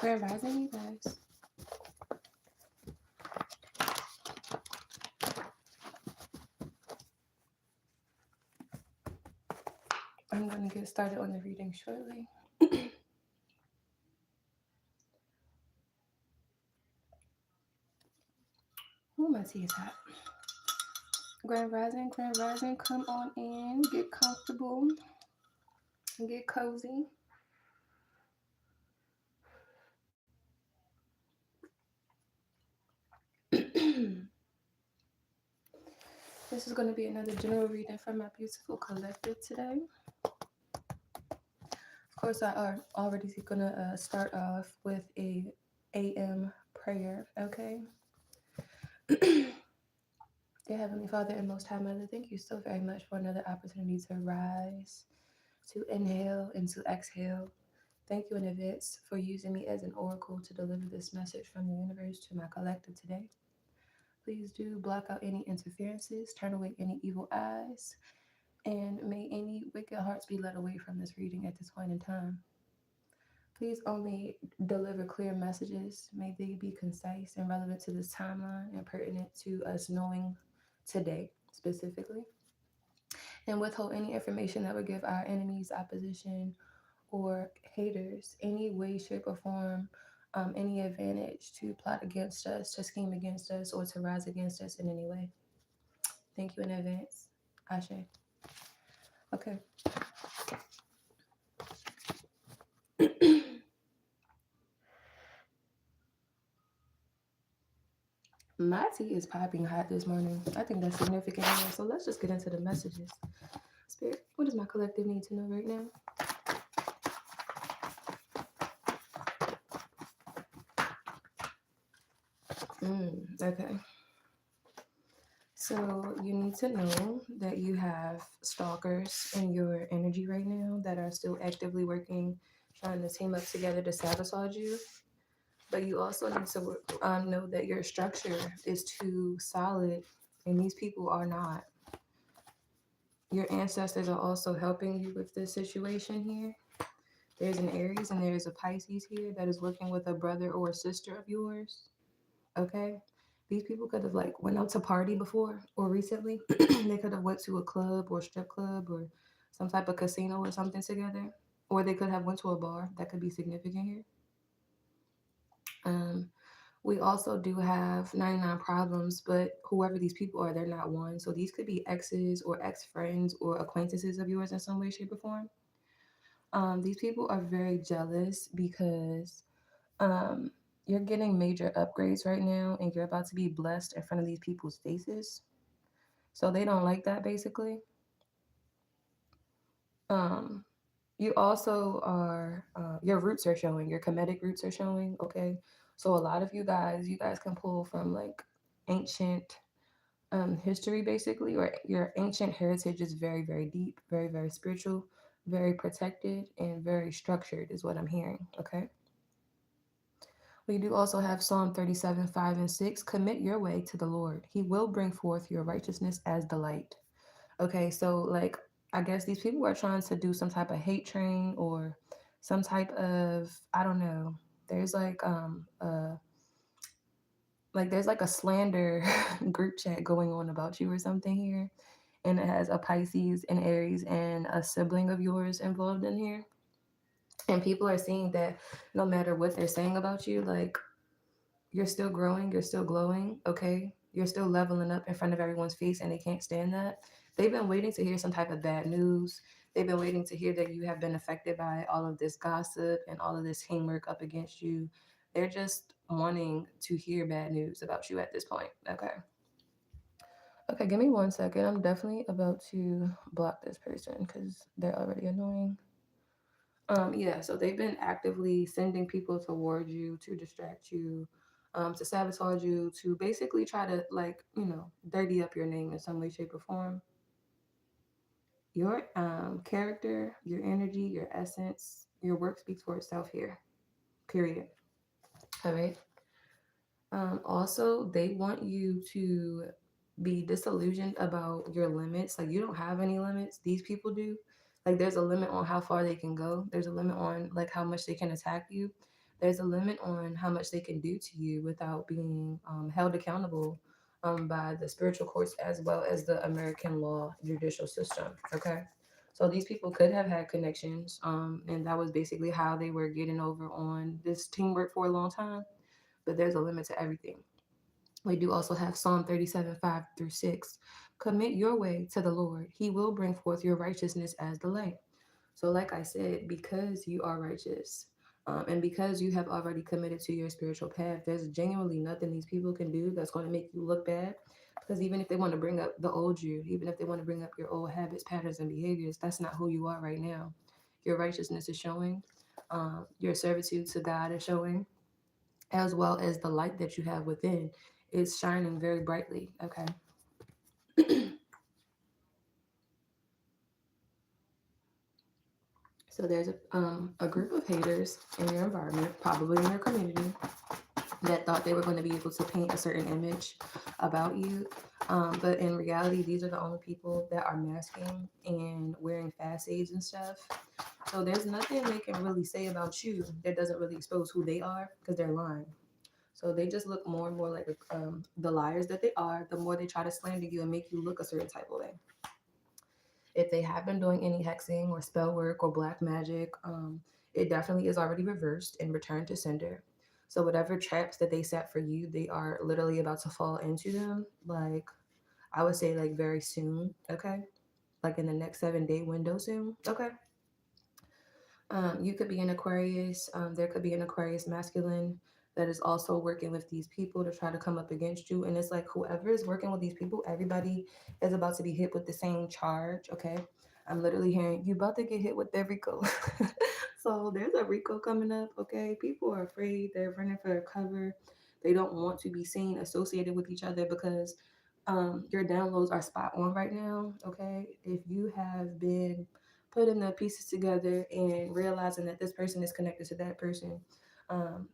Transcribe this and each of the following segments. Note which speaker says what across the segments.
Speaker 1: Grand Rising, you guys. I'm going to get started on the reading shortly. Oh, my tea is hot. Grand Rising, come on in, get comfortable, get cozy. This is going to be another general reading from my beautiful collective today. Of course, I are already going to start off with a AM prayer, okay? Dear Heavenly Father and Most High Mother, thank you so very much for another opportunity to rise, to inhale, and to exhale. Thank you in advance for using me as an oracle to deliver this message from the universe to my collective today. Please do block out any interferences, turn away any evil eyes, and may any wicked hearts be led away from this reading at this point in time. Please only deliver clear messages. May they be concise and relevant to this timeline and pertinent to us knowing today specifically. And withhold any information that would give our enemies, opposition, or haters any way, shape, or form any advantage to plot against us, to scheme against us, or to rise against us in any way. Thank you in advance. Ashe. Okay. My tea is popping hot this morning. I think that's significant. So let's just get into the messages. Spirit, what does my collective need to know right now? Okay. So you need to know that you have stalkers in your energy right now that are still actively working, trying to team up together to sabotage you. But you also need to know that your structure is too solid, and these people are not. Your ancestors are also helping you with this situation here. There's an Aries and there's a Pisces here that is working with a brother or a sister of yours. Okay? These people could have like went out to party before or recently. They could have went to a club or strip club or some type of casino or something together. Or they could have went to a bar. That could be significant here. We also do have 99 problems, but whoever these people are, they're not one. So these could be exes or ex-friends or acquaintances of yours in some way, shape, or form. These people are very jealous because you're getting major upgrades right now and you're about to be blessed in front of these people's faces. So they don't like that, basically. You also are, your roots are showing, your Kemetic roots are showing, okay? So a lot of you guys can pull from like ancient history, basically, or your ancient heritage is very, very deep, very, very spiritual, very protected, and very structured is what I'm hearing, okay? We do also have Psalm 37, 5 and 6. Commit your way to the Lord. He will bring forth your righteousness as the light. Okay, so like, I guess these people are trying to do some type of hate train or some type of, I don't know. There's there's like a slander group chat going on about you or something here. And it has a Pisces, an Aries, and a sibling of yours involved in here. And people are seeing that no matter what they're saying about you, like, you're still growing, you're still glowing, okay? You're still leveling up in front of everyone's face and they can't stand that. They've been waiting to hear some type of bad news. They've been waiting to hear that you have been affected by all of this gossip and all of this homework up against you. They're just wanting to hear bad news about you at this point, okay? Okay, give me 1 second. I'm definitely about to block this person because they're already annoying. Yeah, so they've been actively sending people toward you to distract you, to sabotage you, to basically try to, like, dirty up your name in some way, shape, or form. Your character, your energy, your essence, your work speaks for itself here, period. All right. Also, they want you to be disillusioned about your limits. Like, you don't have any limits. These people do. Like, there's a limit on how far they can go. There's a limit on like how much they can attack you. There's a limit on how much they can do to you without being held accountable by the spiritual courts as well as the American law judicial system. Okay. So these people could have had connections, and that was basically how they were getting over on this teamwork for a long time. But there's a limit to everything. We do also have Psalm 37, 5 through 6. Commit your way to the Lord. He will bring forth your righteousness as the light. So, like I said, because you are righteous and because you have already committed to your spiritual path, there's genuinely nothing these people can do that's going to make you look bad. Because even if they want to bring up the old you, even if they want to bring up your old habits, patterns, and behaviors, that's not who you are right now. Your righteousness is showing, your servitude to God is showing, as well as the light that you have within is shining very brightly. Okay. So there's a group of haters in your environment, probably in your community, that thought they were going to be able to paint a certain image about you. But in reality, these are the only people that are masking and wearing facades and stuff. So there's nothing they can really say about you that doesn't really expose who they are because they're lying. So they just look more and more like the liars that they are, the more they try to slander you and make you look a certain type of way. If they have been doing any hexing or spell work or black magic, it definitely is already reversed and returned to sender. So whatever traps that they set for you, they are literally about to fall into them. Like I would say, like very soon. Okay, like in the next 7 day window soon. Okay. You could be an Aquarius. There could be an Aquarius masculine that is also working with these people to try to come up against you. And it's like whoever is working with these people, everybody is about to be hit with the same charge. Okay. I'm literally hearing you about to get hit with their Rico. So there's a Rico coming up. Okay. People are afraid. They're running for cover. They don't want to be seen associated with each other because your downloads are spot on right now. Okay. If you have been putting the pieces together and realizing that this person is connected to that person,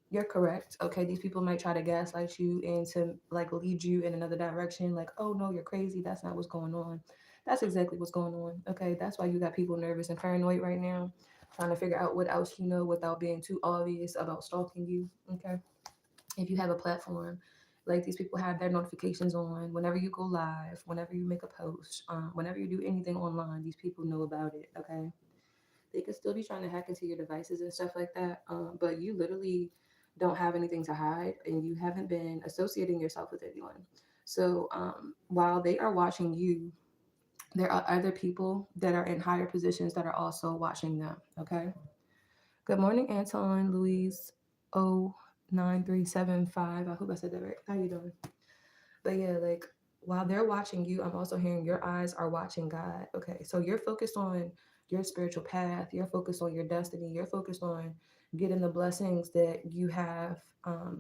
Speaker 1: you're correct. Okay, these people might try to gaslight you and to like lead you in another direction. Like, oh no, you're crazy. That's not what's going on. That's exactly what's going on. Okay, that's why you got people nervous and paranoid right now, trying to figure out what else you know without being too obvious about stalking you. Okay, if you have a platform. Like these people have their notifications on whenever you go live, whenever you make a post, whenever you do anything online, these people know about it. Okay, they could still be trying to hack into your devices and stuff like that. But you literally don't have anything to hide and you haven't been associating yourself with anyone. So while they are watching you, there are other people that are in higher positions that are also watching them. Okay. Good morning, Anton, Louise 09375. I hope I said that right. How you doing? But yeah, like while they're watching you, I'm also hearing your eyes are watching God. Okay. So you're focused on your spiritual path, you're focused on your destiny, you're focused on getting the blessings that you have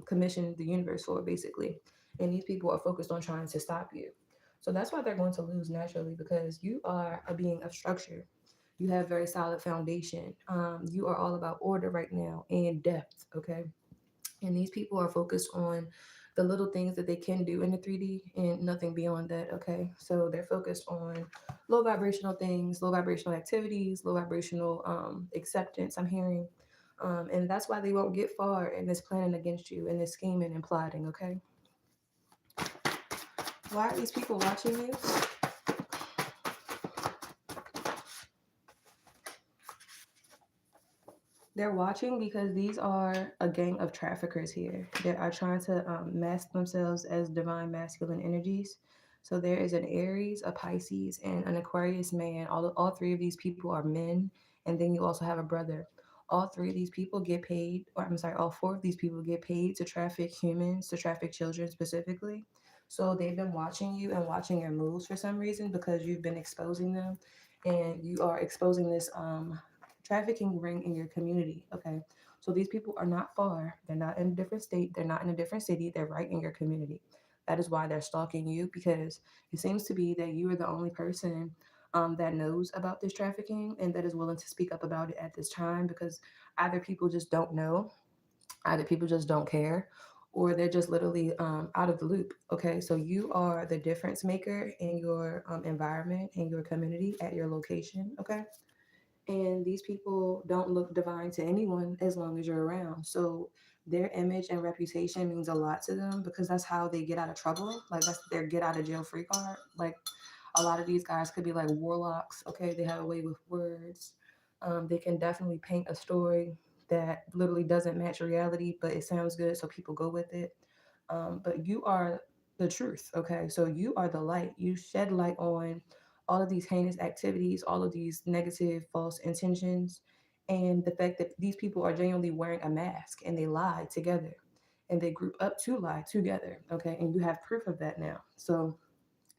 Speaker 1: commissioned the universe for, basically. And these people are focused on trying to stop you. So that's why they're going to lose naturally because you are a being of structure. You have very solid foundation. You are all about order right now and depth. Okay. And these people are focused on the little things that they can do in the 3D and nothing beyond that. Okay. So they're focused on low vibrational things, low vibrational activities, low vibrational acceptance, I'm hearing. And that's why they won't get far in this planning against you and this scheming and plotting. Okay. Why are these people watching you? They're watching because these are a gang of traffickers here that are trying to mask themselves as divine masculine energies. So there is an Aries, a Pisces, and an Aquarius man. All three of these people are men, and then you also have a brother. All three of these people get paid, or I'm sorry, all four of these people get paid to traffic humans, to traffic children specifically. So they've been watching you and watching your moves for some reason because you've been exposing them, and you are exposing this trafficking ring in your community. Okay. So these people are not far. They're not in a different state. They're not in a different city. They're right in your community. That is why they're stalking you because it seems to be that you are the only person that knows about this trafficking and that is willing to speak up about it at this time because either people just don't know, either people just don't care, or they're just literally out of the loop. Okay, so you are the difference maker in your environment, in your community, at your location. Okay, And these people don't look divine to anyone as long as you're around. So their image and reputation means a lot to them because that's how they get out of trouble. Like that's their get out of jail free card. Like a lot of these guys could be like warlocks. Okay, they have a way with words. They can definitely paint a story that literally doesn't match reality, but it sounds good, so people go with it. But you are the truth. Okay, so you are the light. You shed light on all of these heinous activities, all of these negative, false intentions, and the fact that these people are genuinely wearing a mask and they lie together and they group up to lie together. Okay, and you have proof of that now. So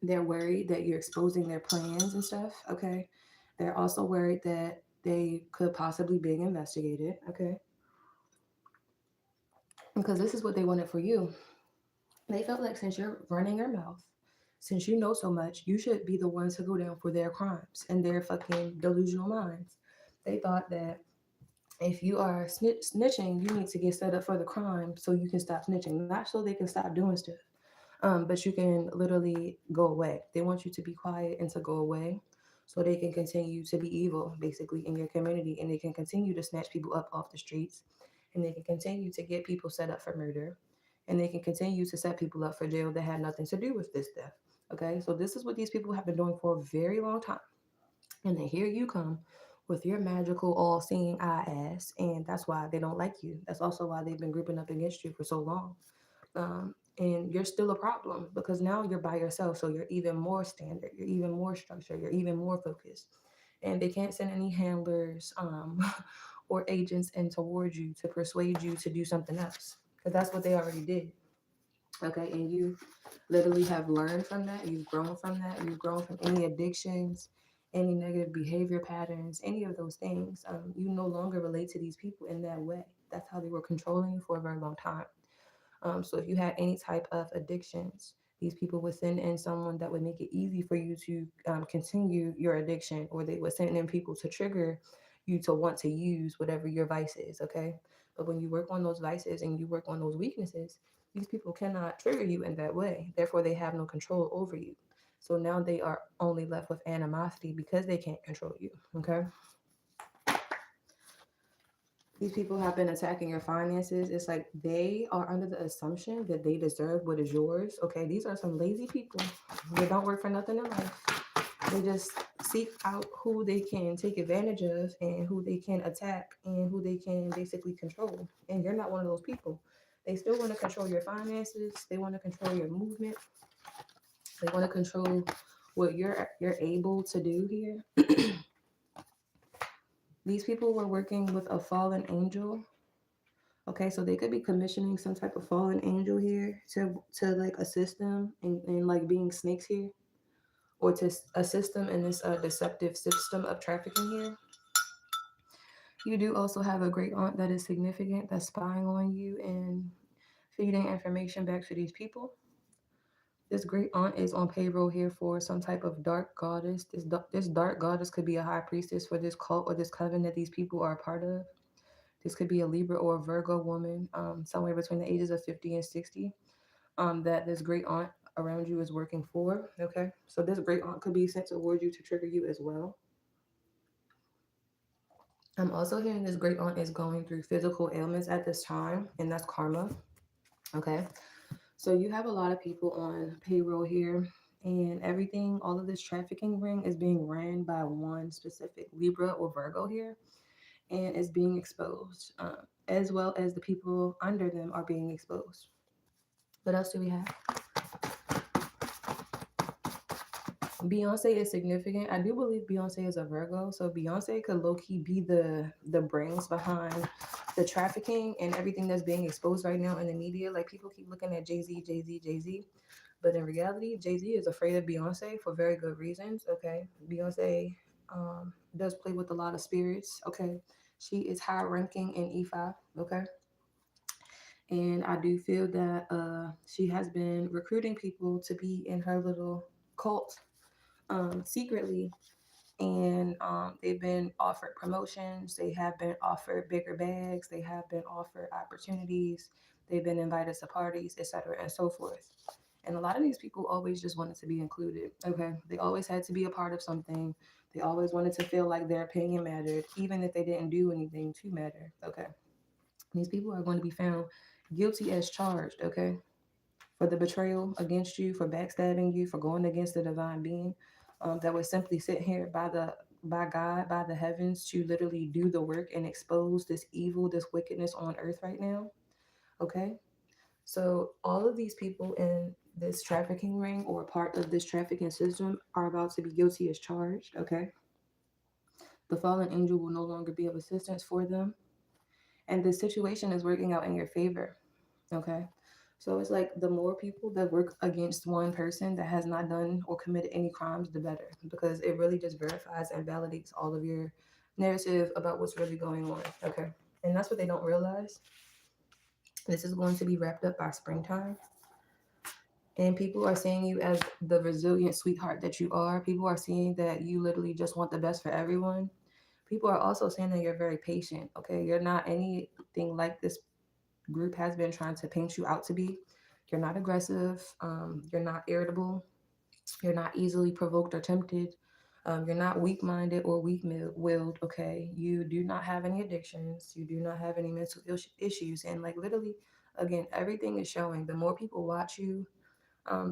Speaker 1: they're worried that you're exposing their plans and stuff. Okay, they're also worried that they could possibly be investigated. Okay, because this is what they wanted for you. They felt like since you're running your mouth, since you know so much, you should be the ones to go down for their crimes and their fucking delusional minds. They thought that if you are snitching, you need to get set up for the crime so you can stop snitching, not so they can stop doing stuff. But you can literally go away. They want you to be quiet and to go away so they can continue to be evil, basically, in your community. And they can continue to snatch people up off the streets. And they can continue to get people set up for murder. And they can continue to set people up for jail that had nothing to do with this death. Okay, so this is what these people have been doing for a very long time. And then here you come with your magical, all seeing eye ass. And that's why they don't like you. That's also why they've been grouping up against you for so long. And you're still a problem because now you're by yourself. So you're even more standard, you're even more structured, you're even more focused. And they can't send any handlers or agents in towards you to persuade you to do something else because that's what they already did. Okay, and you literally have learned from that, you've grown from that, you've grown from any addictions, any negative behavior patterns, any of those things. You no longer relate to these people in that way. That's how they were controlling you for a very long time. So if you had any type of addictions, these people would send in someone that would make it easy for you to continue your addiction, or they would send in people to trigger you to want to use whatever your vice is. Okay. But when you work on those vices and you work on those weaknesses, these people cannot trigger you in that way. Therefore, they have no control over you. So now they are only left with animosity because they can't control you. Okay. These people have been attacking your finances. It's like they are under the assumption that they deserve what is yours. Okay, these are some lazy people. They don't work for nothing in life. They just seek out who they can take advantage of and who they can attack and who they can basically control. And you're not one of those people. They still want to control your finances. They want to control your movement. They want to control what you're able to do here. These people were working with a fallen angel. Okay, so they could be commissioning some type of fallen angel here to like assist them in like being snakes here, or to assist them in this deceptive system of trafficking here. You do also have a great aunt that is significant that's spying on you and feeding information back to these people. This great aunt is on payroll here for some type of dark goddess. This dark goddess could be a high priestess for this cult or this coven that these people are a part of. This could be a Libra or a Virgo woman, somewhere between the ages of 50 and 60, that this great aunt around you is working for. Okay, so this great aunt could be sent towards you to trigger you as well. I'm also hearing this great aunt is going through physical ailments at this time, and that's karma. Okay, so you have a lot of people on payroll here, and everything, all of this trafficking ring is being ran by one specific Libra or Virgo here, and is being exposed, as well as the people under them are being exposed. What else do we have? Beyonce is significant. I do believe Beyonce is a Virgo, so Beyonce could low key be the brains behind the trafficking and everything that's being exposed right now in the media. Like people keep looking at Jay-Z, Jay-Z, Jay-Z, but in reality, Jay-Z is afraid of Beyonce for very good reasons. Okay, Beyonce does play with a lot of spirits. Okay, she is high ranking in E5. Okay, and I do feel that she has been recruiting people to be in her little cult secretly, and they've been offered promotions, they have been offered bigger bags, they have been offered opportunities, they've been invited to parties, etc., and so forth. And a lot of these people always just wanted to be included. Okay. They always had to be a part of something. They always wanted to feel like their opinion mattered, even if they didn't do anything to matter. Okay. These people are going to be found guilty as charged. Okay. For the betrayal against you, for backstabbing you, for going against the divine being, that would simply sit here by God, by the heavens, to literally do the work and expose this evil, this wickedness on earth right now. Okay. So all of these people in this trafficking ring or part of this trafficking system are about to be guilty as charged. Okay. The fallen angel will no longer be of assistance for them. And the situation is working out in your favor. Okay. So it's like the more people that work against one person that has not done or committed any crimes, the better, because it really just verifies and validates all of your narrative about what's really going on. Okay. And that's what they don't realize. This is going to be wrapped up by springtime. And people are seeing you as the resilient sweetheart that you are. People are seeing that you literally just want the best for everyone. People are also saying that you're very patient. Okay. You're not anything like this group has been trying to paint you out to be. You're not aggressive. You're not irritable. You're not easily provoked or tempted. You're not weak minded or weak willed. Okay. You do not have any addictions. You do not have any mental issues. And like literally, again, everything is showing. The more people watch you,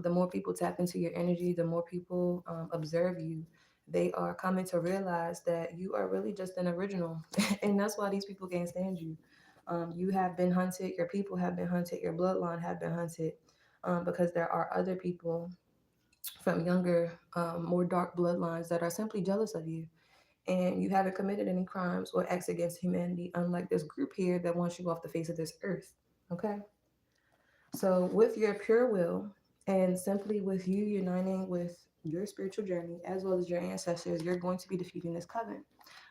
Speaker 1: the more people tap into your energy, the more people observe you, they are coming to realize that you are really just an original. And that's why these people can't stand you. You have been hunted, your people have been hunted, your bloodline have been hunted, because there are other people from younger, more dark bloodlines that are simply jealous of you. And you haven't committed any crimes or acts against humanity, unlike this group here that wants you off the face of this earth. Okay? So, with your pure will and simply with you uniting with your spiritual journey as well as your ancestors, you're going to be defeating this coven.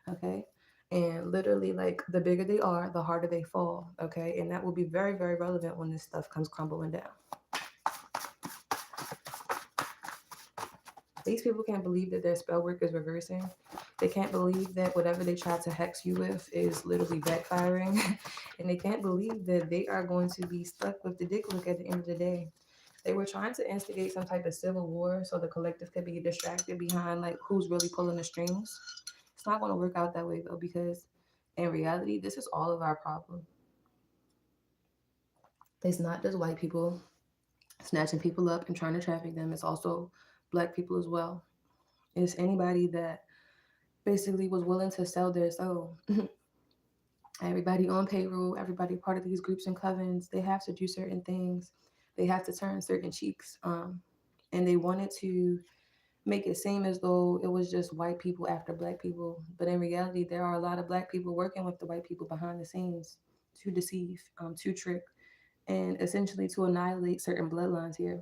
Speaker 1: Okay. And literally, like the bigger they are, the harder they fall. Okay. And that will be very, very relevant when this stuff comes crumbling down. These people can't believe that their spell work is reversing. They can't believe that whatever they tried to hex you with is literally backfiring. And they can't believe that they are going to be stuck with the dick look at the end of the day. They were trying to instigate some type of civil war so the collective could be distracted behind like who's really pulling the strings. It's not going to work out that way though, because in reality, this is all of our problem. It's not just white people snatching people up and trying to traffic them. It's also black people as well. It's anybody that basically was willing to sell their soul. Everybody on payroll, everybody part of these groups and covens, they have to do certain things. They have to turn certain cheeks. And they wanted to make it seem as though it was just white people after black people. But in reality, there are a lot of black people working with the white people behind the scenes to deceive, to trick, and essentially to annihilate certain bloodlines here.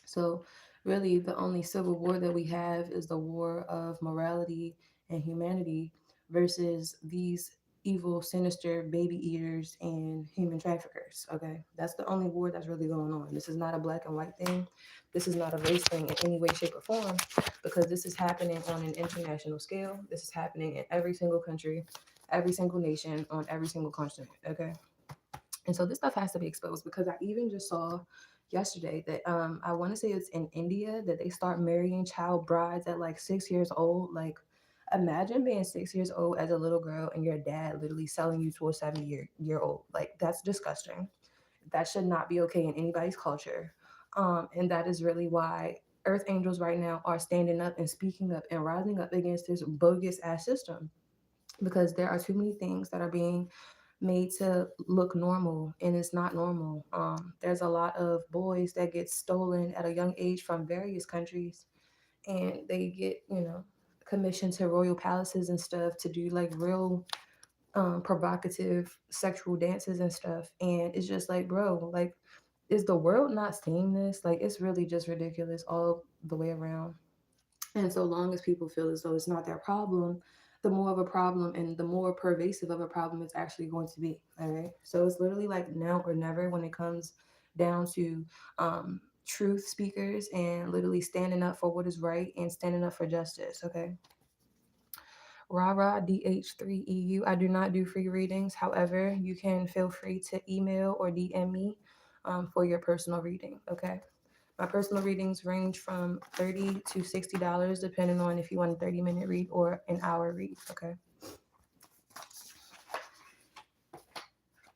Speaker 1: So, really, the only civil war that we have is the war of morality and humanity versus these evil, sinister baby eaters and human traffickers. Okay, that's the only war that's really going on. This is not a black and white thing. This is not a race thing in any way, shape, or form, because this is happening on an international scale. This is happening in every single country, every single nation, on every single continent. Okay. And so this stuff has to be exposed, because I even just saw yesterday that I want to say it's in India that they start marrying child brides at like 6 years old. Like, imagine being 6 years old as a little girl and your dad literally selling you to a 70-year old. Like, that's disgusting. That should not be okay in anybody's culture. And that is really why earth angels right now are standing up and speaking up and rising up against this bogus ass system, because there are too many things that are being made to look normal, and it's not normal. There's a lot of boys that get stolen at a young age from various countries, and they get, commissioned to royal palaces and stuff to do like real provocative sexual dances and stuff. And it's just like, bro, like, is the world not seeing this? Like, it's really just ridiculous all the way around. And so long as people feel as though it's not their problem, the more of a problem and the more pervasive of a problem it's actually going to be. All right. So it's literally like now or never when it comes down to truth speakers and literally standing up for what is right and standing up for justice. Okay. Rah rah DH3EU. I do not do free readings. However, you can feel free to email or DM me for your personal reading. Okay. My personal readings range from $30 to $60, depending on if you want a 30-minute read or an hour read. Okay.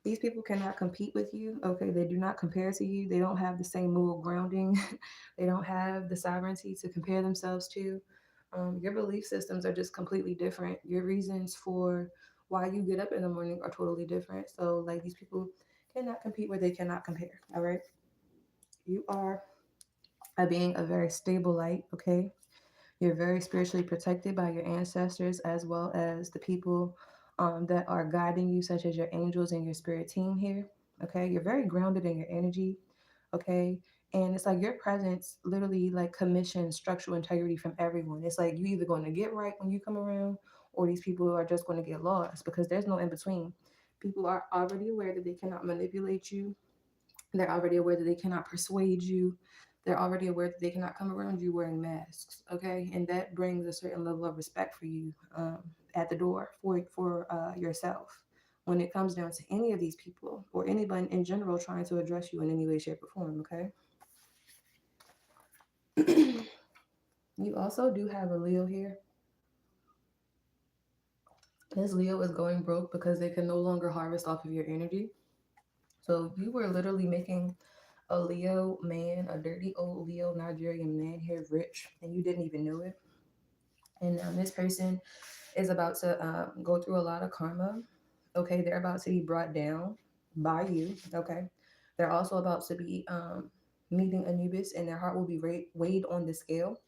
Speaker 1: These people cannot compete with you. Okay. They do not compare to you. They don't have the same moral grounding. They don't have the sovereignty to compare themselves to. Your belief systems are just completely different. Your reasons for why you get up in the morning are totally different. So, like, these people cannot compete where they cannot compare. All right. You are a being a very stable light. Okay. You're very spiritually protected by your ancestors as well as the people that are guiding you, such as your angels and your spirit team here. Okay. You're very grounded in your energy. Okay. And it's like your presence literally like commissions structural integrity from everyone. It's like you either going to get right when you come around, or these people are just going to get lost, because there's no in between. People are already aware that they cannot manipulate you. They're already aware that they cannot persuade you. They're already aware that they cannot come around you wearing masks. Okay. And that brings a certain level of respect for you at the door for yourself when it comes down to any of these people or anyone in general trying to address you in any way, shape, or form. Okay. You also do have a Leo here. This Leo is going broke because they can no longer harvest off of your energy. So you were literally making a Leo man, a dirty old Leo Nigerian man here rich, and you didn't even know it. And this person is about to go through a lot of karma. Okay, they're about to be brought down by you. Okay, they're also about to be meeting Anubis, and their heart will be weighed on the scale.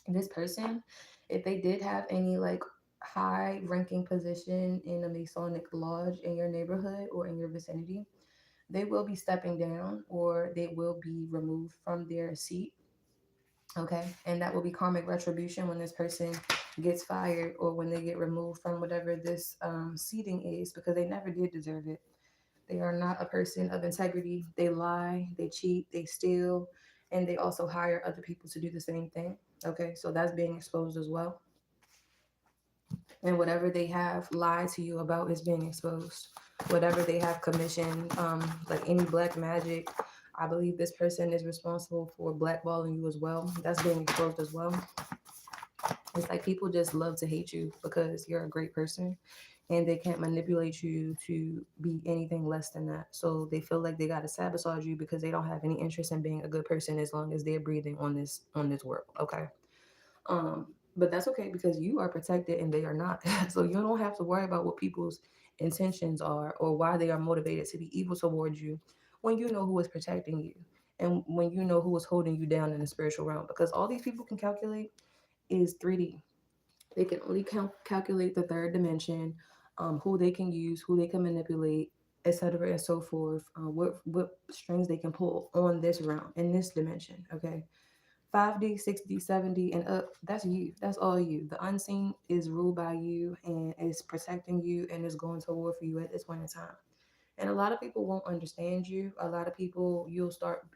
Speaker 1: And this person, if they did have any like high ranking position in a Masonic lodge in your neighborhood or in your vicinity, they will be stepping down or they will be removed from their seat. Okay. And that will be karmic retribution when this person gets fired or when they get removed from whatever this seating is, because they never did deserve it. They are not a person of integrity. They lie, they cheat, they steal, and they also hire other people to do the same thing. Okay. So that's being exposed as well. And whatever they have lied to you about is being exposed. Whatever they have commissioned, like any black magic, I believe this person is responsible for blackballing you as well. That's being exposed as well. It's like people just love to hate you because you're a great person, and they can't manipulate you to be anything less than that. So they feel like they got to sabotage you because they don't have any interest in being a good person as long as they're breathing on this world. Okay. But that's okay because you are protected and they are not. So you don't have to worry about what people's intentions are or why they are motivated to be evil towards you when you know who is protecting you and when you know who is holding you down in the spiritual realm. Because all these people can calculate is 3D. They can only calculate the third dimension, who they can use, who they can manipulate, etc. and so forth. What strings they can pull on this realm in this dimension. Okay. 5D, 6D, 7D, and up, that's you. That's all you. The unseen is ruled by you and is protecting you and is going to war for you at this point in time. And a lot of people won't understand you. A lot of people, you'll start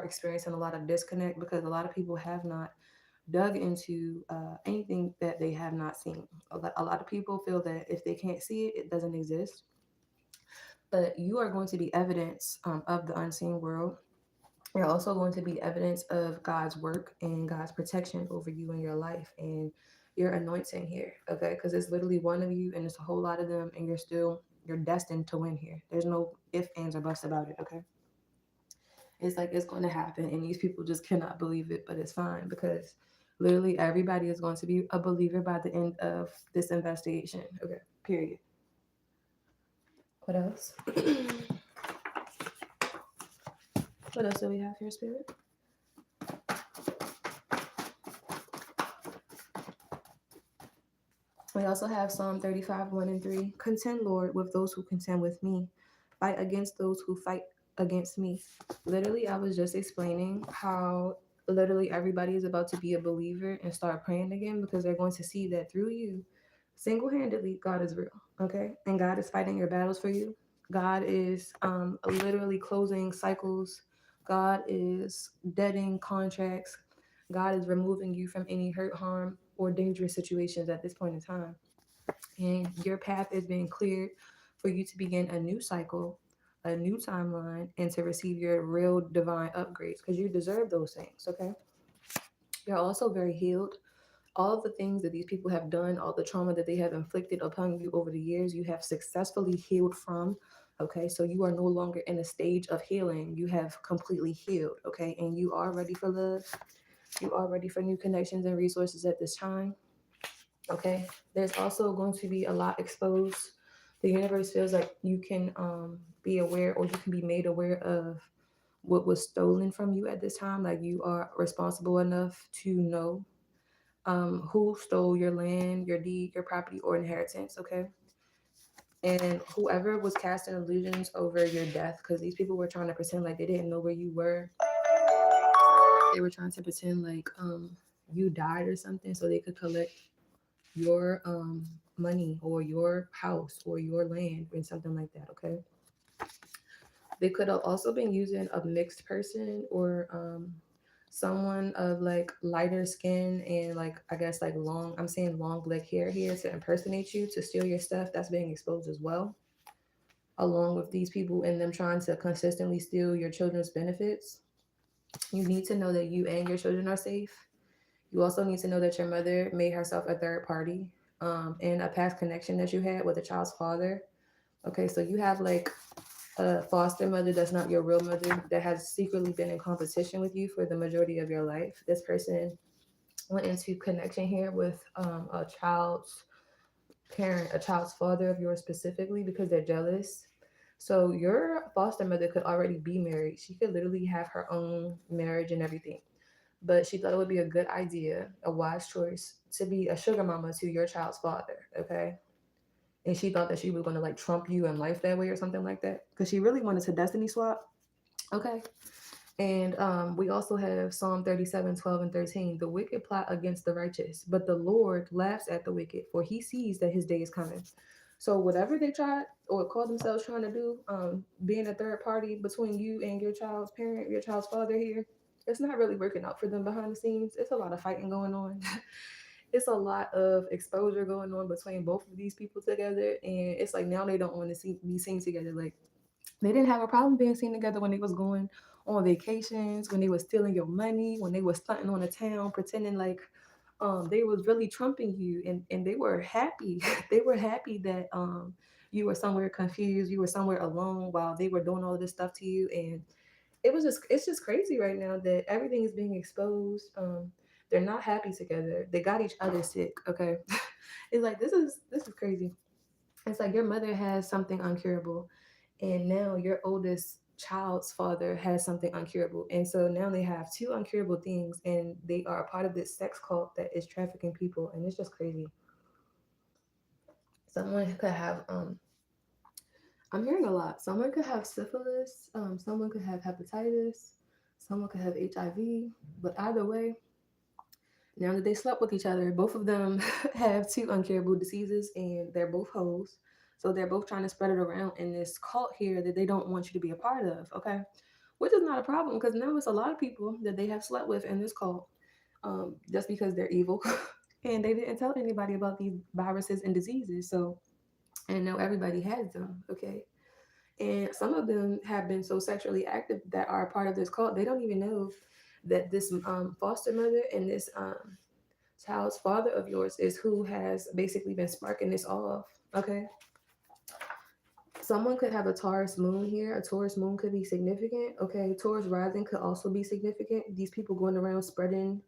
Speaker 1: experiencing a lot of disconnect because a lot of people have not dug into anything that they have not seen. A lot of people feel that if they can't see it, it doesn't exist. But you are going to be evidence of the unseen world. You're also going to be evidence of God's work and God's protection over you in your life and your anointing here. Okay. Because it's literally one of you and it's a whole lot of them, and you're destined to win here. There's no ifs, ands, or buts about it. Okay. It's like it's going to happen. And these people just cannot believe it, but it's fine because literally everybody is going to be a believer by the end of this investigation. Okay. Period. What else? What else do we have here, Spirit? We also have Psalm 35, 1 and 3. Contend, Lord, with those who contend with me. Fight against those who fight against me. Literally, I was just explaining how literally everybody is about to be a believer and start praying again because they're going to see that through you, single-handedly, God is real. Okay. And God is fighting your battles for you. God is literally closing cycles. God is deading contracts. God is removing you from any hurt, harm, or dangerous situations at this point in time. And your path is being cleared for you to begin a new cycle a new timeline, and to receive your real divine upgrades because you deserve those things, okay? You're also very healed. All of the things that these people have done, all the trauma that they have inflicted upon you over the years, you have successfully healed from. Okay, so you are no longer in a stage of healing. You have completely healed. Okay, and you are ready for love. You are ready for new connections and resources at this time. Okay, there's also going to be a lot exposed. The universe feels like you can be aware, or you can be made aware of what was stolen from you at this time. Like you are responsible enough to know who stole your land, your deed, your property, or inheritance, okay? And whoever was casting illusions over your death, because these people were trying to pretend like they didn't know where you were. They were trying to pretend like you died or something so they could collect your money or your house or your land and something like that, okay? They could have also been using a mixed person or someone of like lighter skin and like I guess like long, I'm saying long black hair here, to impersonate you to steal your stuff. That's being exposed as well, along with these people and them trying to consistently steal your children's benefits. You need to know that you and your children are safe. You also need to know that your mother made herself a third party in a past connection that you had with the child's father. Okay, so you have like a foster mother that's not your real mother that has secretly been in competition with you for the majority of your life. This person went into connection here with a child's parent, a child's father of yours specifically, because they're jealous. So your foster mother could already be married. She could literally have her own marriage and everything. But she thought it would be a good idea, a wise choice, to be a sugar mama to your child's father. Okay. And she thought that she was going to like trump you in life that way or something like that. Because she really wanted to destiny swap. Okay. And we also have Psalm 37, 12, and 13. The wicked plot against the righteous, but the Lord laughs at the wicked, for he sees that his day is coming. So whatever they tried or call themselves trying to do, being a third party between you and your child's parent, your child's father here, it's not really working out for them behind the scenes. It's a lot of fighting going on. It's a lot of exposure going on between both of these people together. And it's like now they don't want to be seen together. Like they didn't have a problem being seen together when they was going on vacations, when they was stealing your money, when they was stunting on the town, pretending like they was really trumping you, and they were happy. They were happy that you were somewhere confused, you were somewhere alone while they were doing all of this stuff to you. And it's just crazy right now that everything is being exposed. They're not happy together. They got each other sick. Okay. It's like this is crazy. It's like your mother has something uncurable, and now your oldest child's father has something uncurable. And so now they have two uncurable things, and they are a part of this sex cult that is trafficking people. And it's just crazy. Someone could have, I'm hearing a lot. Someone could have syphilis, someone could have hepatitis, someone could have HIV. But either way, now that they slept with each other, both of them have two uncurable diseases and they're both hoes. So they're both trying to spread it around in this cult here that they don't want you to be a part of, okay? Which is not a problem because now it's a lot of people that they have slept with in this cult just because they're evil. And they didn't tell anybody about these viruses and diseases. So, and now everybody has them, okay? And some of them have been so sexually active that are a part of this cult, they don't even know that this foster mother and this child's father of yours is who has basically been sparking this off. Okay. Someone could have a Taurus moon here. A Taurus moon could be significant. Okay. Taurus rising could also be significant. These people going around spreading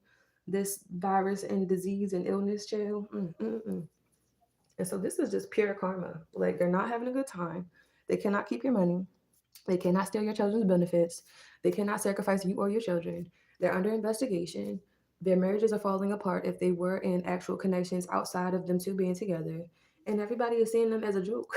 Speaker 1: this virus and disease and illness, chill. And so this is just pure karma. Like they're not having a good time. They cannot keep your money. They cannot steal your children's benefits. They cannot sacrifice you or your children. They're under investigation. Their marriages are falling apart if they were in actual connections outside of them two being together. And everybody is seeing them as a joke.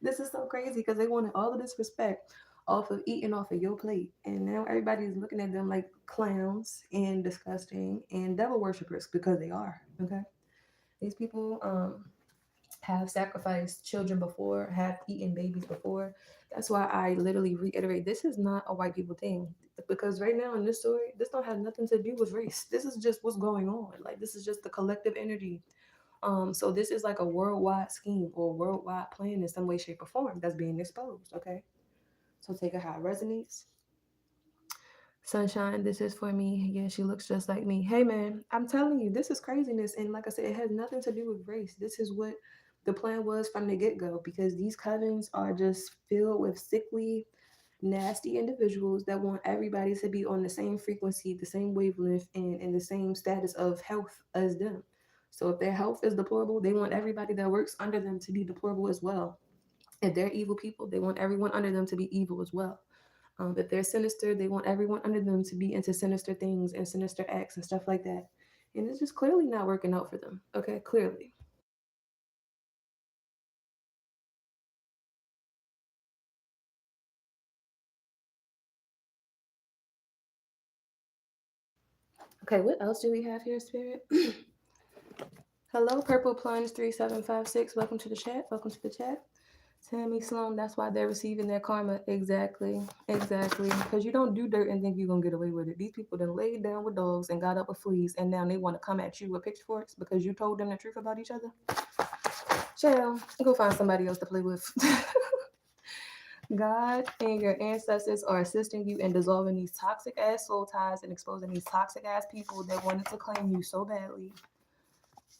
Speaker 1: This is so crazy because they wanted all of this respect off of eating off of your plate. And now everybody's looking at them like clowns and disgusting and devil worshippers because they are. Okay. These people have sacrificed children before, have eaten babies before. That's why I literally reiterate this is not a white people thing. Because right now in this story, this don't have nothing to do with race. This is just what's going on. Like this is just the collective energy So this is like a worldwide scheme or worldwide plan in some way, shape, or form that's being exposed. Okay. So take it how it resonates. Sunshine, this is for me. Yeah, she looks just like me. Hey man, I'm telling you, this is craziness. And like I said, it has nothing to do with race. This is what the plan was from the get go because these covens are just filled with sickly, nasty individuals that want everybody to be on the same frequency, the same wavelength, and in the same status of health as them. So if their health is deplorable, they want everybody that works under them to be deplorable as well. If they're evil people, they want everyone under them to be evil as well. If they're sinister, they want everyone under them to be into sinister things and sinister acts and stuff like that. And it's just clearly not working out for them. Okay, clearly. Okay, what else do we have here, Spirit? Hello, Purple Plunge 3756. Welcome to the chat. Welcome to the chat. Tammy Sloan, that's why they're receiving their karma. Exactly. Exactly. Because you don't do dirt and think you're going to get away with it. These people then laid down with dogs and got up with fleas, and now they want to come at you with pitchforks because you told them the truth about each other. Chill. Go find somebody else to play with. God and your ancestors are assisting you in dissolving these toxic ass soul ties and exposing these toxic ass people that wanted to claim you so badly.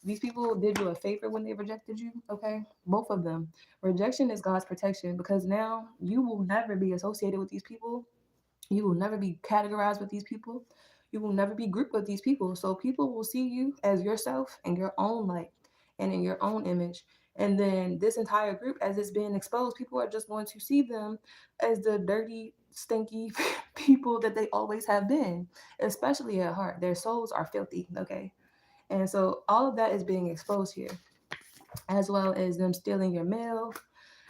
Speaker 1: These people did you a favor when they rejected you, okay? Both of them. Rejection is God's protection because now you will never be associated with these people. You will never be categorized with these people. You will never be grouped with these people. So people will see you as yourself in your own light and in your own image. And then this entire group, as it's being exposed, people are just going to see them as the dirty, stinky people that they always have been, especially at heart. Their souls are filthy, okay? And so all of that is being exposed here, as well as them stealing your mail,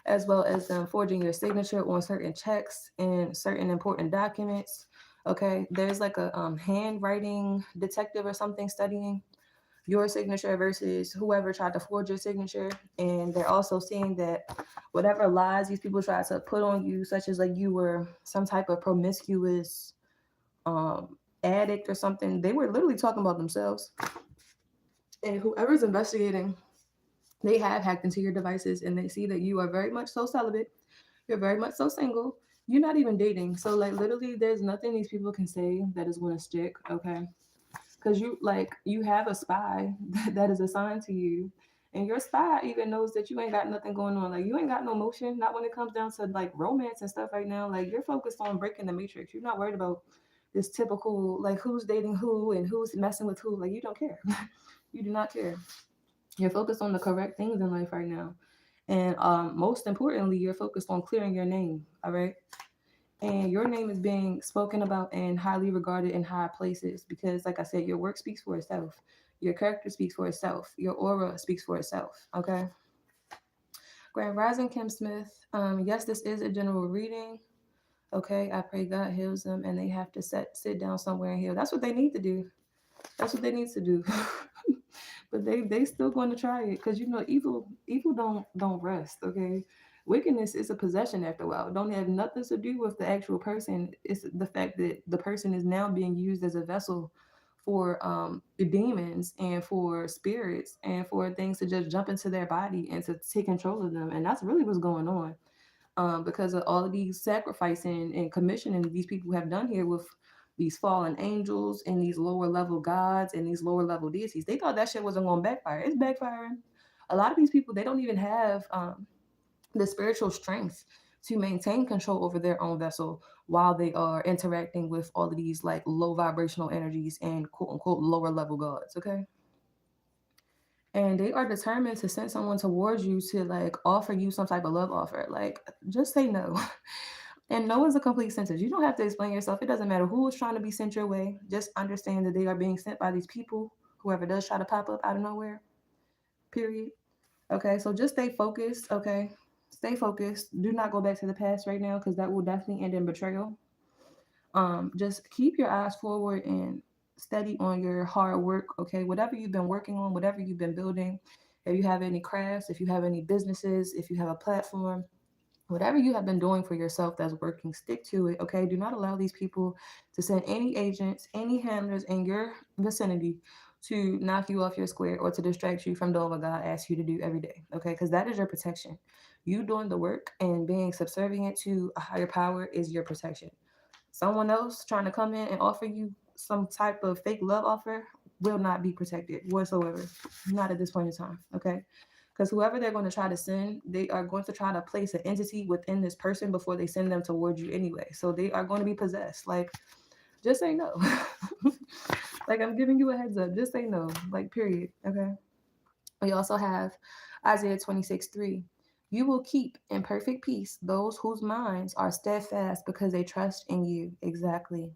Speaker 1: as well as them forging your signature on certain checks and certain important documents. Okay, there's like a handwriting detective or something studying your signature versus whoever tried to forge your signature. And they're also seeing that whatever lies these people tried to put on you, such as like you were some type of promiscuous addict or something, they were literally talking about themselves. And whoever's investigating, they have hacked into your devices and they see that you are very much so celibate. You're very much so single. You're not even dating. So like literally there's nothing these people can say that is going to stick, okay? Because you have a spy that is assigned to you. And your spy even knows that you ain't got nothing going on. Like you ain't got no motion, not when it comes down to like romance and stuff right now. Like you're focused on breaking the matrix. You're not worried about this typical like who's dating who and who's messing with who. Like you don't care. You do not care. You're focused on the correct things in life right now. And most importantly, you're focused on clearing your name. All right. And your name is being spoken about and highly regarded in high places because, like I said, your work speaks for itself. Your character speaks for itself. Your aura speaks for itself. Okay. Grand Rising Kim Smith. Yes, this is a general reading. Okay. I pray God heals them and they have to sit down somewhere and heal. That's what they need to do. That's what they need to do. But they still going to try it because you know evil don't rest. Okay, wickedness is a possession after a while. It don't have nothing to do with the actual person. It's the fact that the person is now being used as a vessel for the demons and for spirits and for things to just jump into their body and to take control of them. And that's really what's going on because of all of these sacrificing and commissioning these people have done here with these fallen angels and these lower level gods and these lower level deities. They thought that shit wasn't going to backfire. It's backfiring. A lot of these people, they don't even have the spiritual strength to maintain control over their own vessel while they are interacting with all of these like low vibrational energies and quote unquote lower level gods. Okay. And they are determined to send someone towards you to like offer you some type of love offer. Like, just say no. And no is a complete sentence. You don't have to explain yourself. It doesn't matter who is trying to be sent your way. Just understand that they are being sent by these people, whoever does try to pop up out of nowhere, period. Okay, so just stay focused, okay? Stay focused. Do not go back to the past right now because that will definitely end in betrayal. Just keep your eyes forward and steady on your hard work, okay? Whatever you've been working on, whatever you've been building, if you have any crafts, if you have any businesses, if you have a platform, whatever you have been doing for yourself that's working, stick to it, okay? Do not allow these people to send any agents, any handlers in your vicinity to knock you off your square or to distract you from doing what God asks you to do every day. Okay, because that is your protection. You doing the work and being subservient to a higher power is your protection. Someone else trying to come in and offer you some type of fake love offer will not be protected whatsoever. Not at this point in time. Okay. Because whoever they're going to try to send, they are going to try to place an entity within this person before they send them towards you anyway. So they are going to be possessed. Like, just say no. Like, I'm giving you a heads up. Just say no. Like, period. Okay. We also have Isaiah 26:3. You will keep in perfect peace those whose minds are steadfast because they trust in you. Exactly.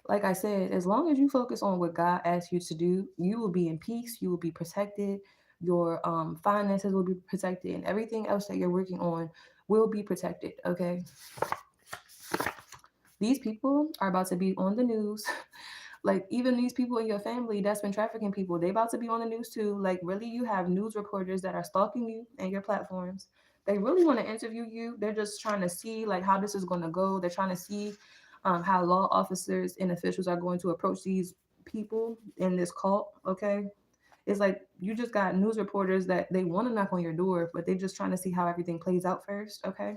Speaker 1: Like I said, as long as you focus on what God asks you to do, you will be in peace. You will be protected. Your finances will be protected, and everything else that you're working on will be protected. Okay. These people are about to be on the news. Like, even these people in your family that's been trafficking people, they about to be on the news too. Like, really, you have news reporters that are stalking you and your platforms. They really want to interview you. They're just trying to see like how this is going to go. They're trying to see how law officers and officials are going to approach these people in this cult. Okay, it's like you just got news reporters that they want to knock on your door, but they're just trying to see how everything plays out first. Okay,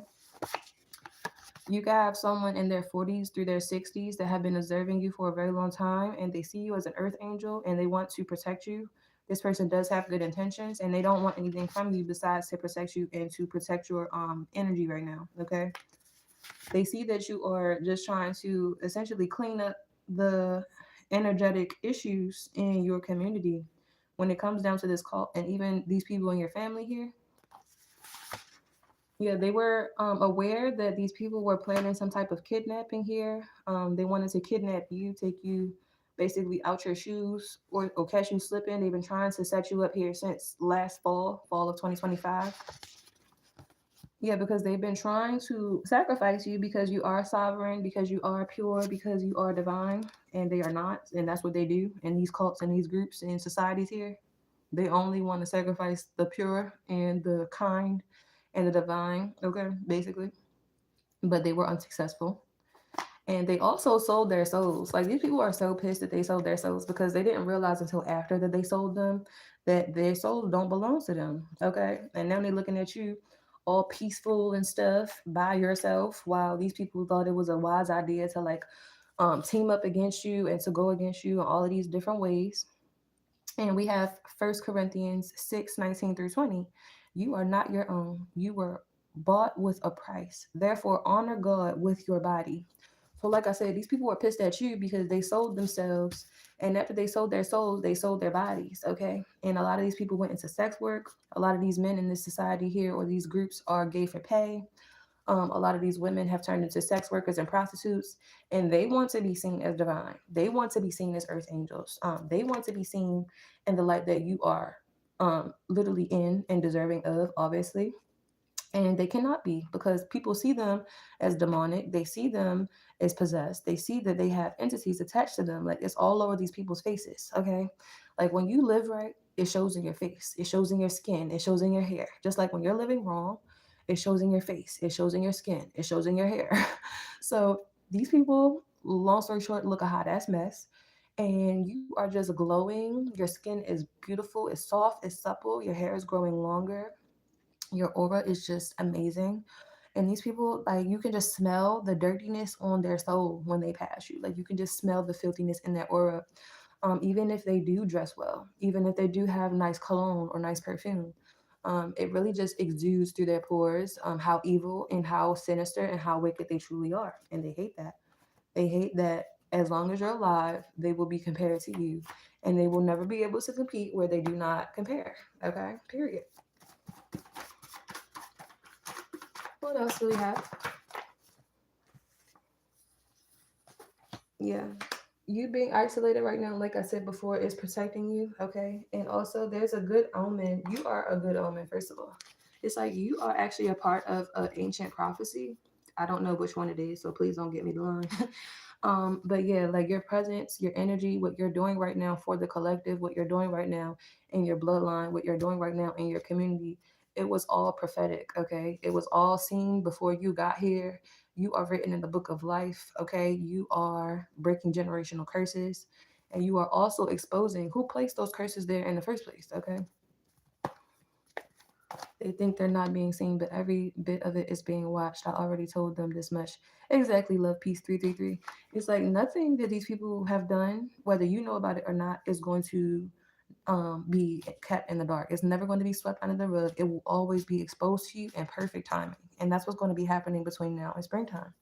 Speaker 1: you could have someone in their 40s through their 60s that have been observing you for a very long time and they see you as an earth angel and they want to protect you. This person does have good intentions and they don't want anything from you besides to protect you and to protect your energy right now. Okay. They see that you are just trying to essentially clean up the energetic issues in your community when it comes down to this cult and even these people in your family here. Yeah, they were aware that these people were planning some type of kidnapping here. They wanted to kidnap you, take you basically out your shoes or catch you slipping. They've been trying to set you up here since last fall of 2025. Yeah, because they've been trying to sacrifice you because you are sovereign, because you are pure, because you are divine, and they are not. And that's what they do in these cults and these groups and societies here. They only want to sacrifice the pure and the kind and the divine, okay, basically. But they were unsuccessful. And they also sold their souls. Like, these people are so pissed that they sold their souls because they didn't realize until after that they sold them that their souls don't belong to them, okay? And now they're looking at you all peaceful and stuff by yourself while these people thought it was a wise idea to like team up against you and to go against you in all of these different ways. And we have 1 Corinthians 6:19 through 20. You are not your own. You were bought with a price. Therefore, honor God with your body. So, like I said, these people were pissed at you because they sold themselves. And after they sold their souls, they sold their bodies. Okay. And a lot of these people went into sex work. A lot of these men in this society here or these groups are gay for pay. A lot of these women have turned into sex workers and prostitutes, and they want to be seen as divine. They want to be seen as earth angels. They want to be seen in the light that you are literally in and deserving of, obviously. And they cannot be because people see them as demonic. They see them as possessed. They see that they have entities attached to them. Like, it's all over these people's faces. Okay. Like, when you live right, it shows in your face, it shows in your skin, it shows in your hair. Just like when you're living wrong, it shows in your face, it shows in your skin, it shows in your hair. So these people, long story short, look a hot ass mess. And you are just glowing. Your skin is beautiful, it's soft, it's supple, your hair is growing longer, your aura is just amazing. And these people, like, you can just smell the dirtiness on their soul when they pass you. Like, you can just smell the filthiness in their aura. Even if they do dress well, even if they do have nice cologne or nice perfume, it really just exudes through their pores how evil and how sinister and how wicked they truly are. And they hate that. They hate that as long as you're alive, they will be compared to you. And they will never be able to compete where they do not compare. Okay? Period. What else do we have? Yeah. You being isolated right now, like I said before, is protecting you, okay? And also, there's a good omen. You are a good omen, first of all. It's like you are actually a part of an ancient prophecy. I don't know which one it is, so please don't get me the line. But yeah, like your presence, your energy, what you're doing right now for the collective, what you're doing right now in your bloodline, what you're doing right now in your community, it was all prophetic, okay? It was all seen before you got here. You are written in the book of life, okay? You are breaking generational curses. And you are also exposing who placed those curses there in the first place, okay? They think they're not being seen, but every bit of it is being watched. I already told them this much. Exactly, love peace 333. It's like nothing that these people have done, whether you know about it or not, is going to be kept in the dark. It's never going to be swept under the rug. It will always be exposed to you in perfect timing. And that's what's going to be happening between now and springtime.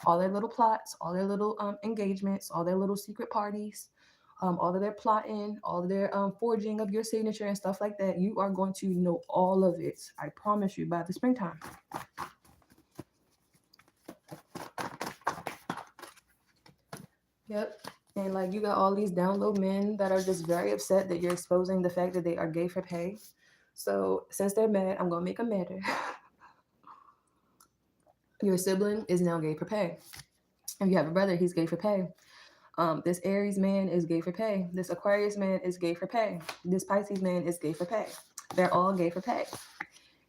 Speaker 1: All their little plots, all their little engagements, all their little secret parties, all of their plotting, all of their forging of your signature and stuff like that. You are going to know all of it. I promise you by the springtime. Yep. And like you got all these down low men that are just very upset that you're exposing the fact that they are gay for pay. So since they're mad, I'm gonna make them madder. Your sibling is now gay for pay. If you have a brother, he's gay for pay. This Aries man is gay for pay. This Aquarius man is gay for pay. This Pisces man is gay for pay. They're all gay for pay.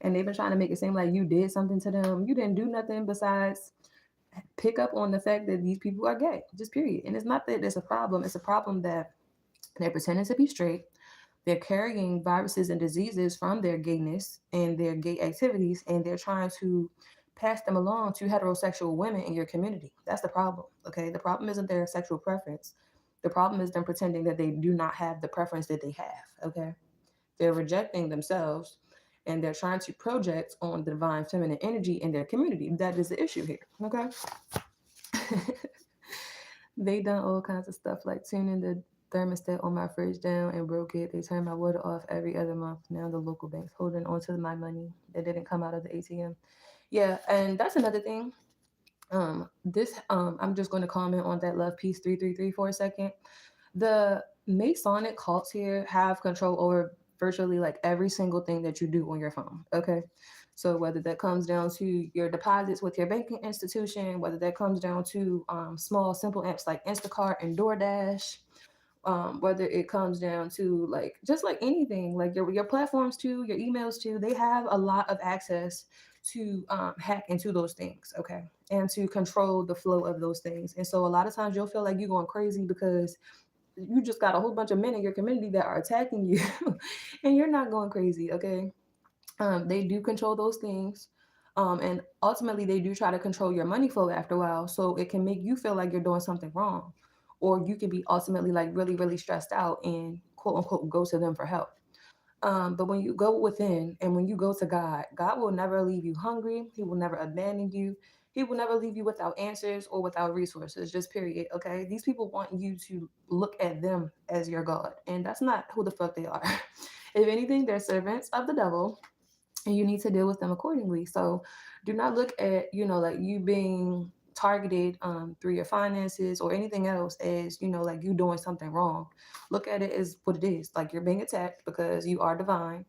Speaker 1: And they've been trying to make it seem like you did something to them. You didn't do nothing besides pick up on the fact that these people are gay, just period. And it's not that it's a problem, it's a problem that they're pretending to be straight. They're carrying viruses and diseases from their gayness and their gay activities, and they're trying to pass them along to heterosexual women in your community. That's the problem, okay? The problem isn't their sexual preference. The problem is them pretending that they do not have the preference that they have, okay? They're rejecting themselves and they're trying to project on the divine feminine energy in their community. That is the issue here, okay? They done all kinds of stuff like tuning the thermostat on my fridge down and broke it. They turn my water off every other month. Now the local bank's holding onto my money that didn't come out of the ATM. Yeah, and that's another thing. I'm just going to comment on that love piece 333 for a second. The Masonic cults here have control over virtually like every single thing that you do on your phone. Okay. So whether that comes down to your deposits with your banking institution, whether that comes down to small, simple apps like Instacart and DoorDash, whether it comes down to like just like anything, like your platforms too, your emails too, they have a lot of access to hack into those things, okay, and to control the flow of those things. And so a lot of times you'll feel like you're going crazy because you just got a whole bunch of men in your community that are attacking you and you're not going crazy, okay? They do control those things. And ultimately, they do try to control your money flow after a while. So it can make you feel like you're doing something wrong. Or you could be ultimately like really, really stressed out and quote unquote go to them for help. But when you go within and when you go to God, God will never leave you hungry. He will never abandon you. He will never leave you without answers or without resources, just period. Okay. These people want you to look at them as your God. And that's not who the fuck they are. If anything, they're servants of the devil and you need to deal with them accordingly. So do not look at, like you being targeted through your finances or anything else as, like you doing something wrong. Look at it as what it is. Like you're being attacked because you are divine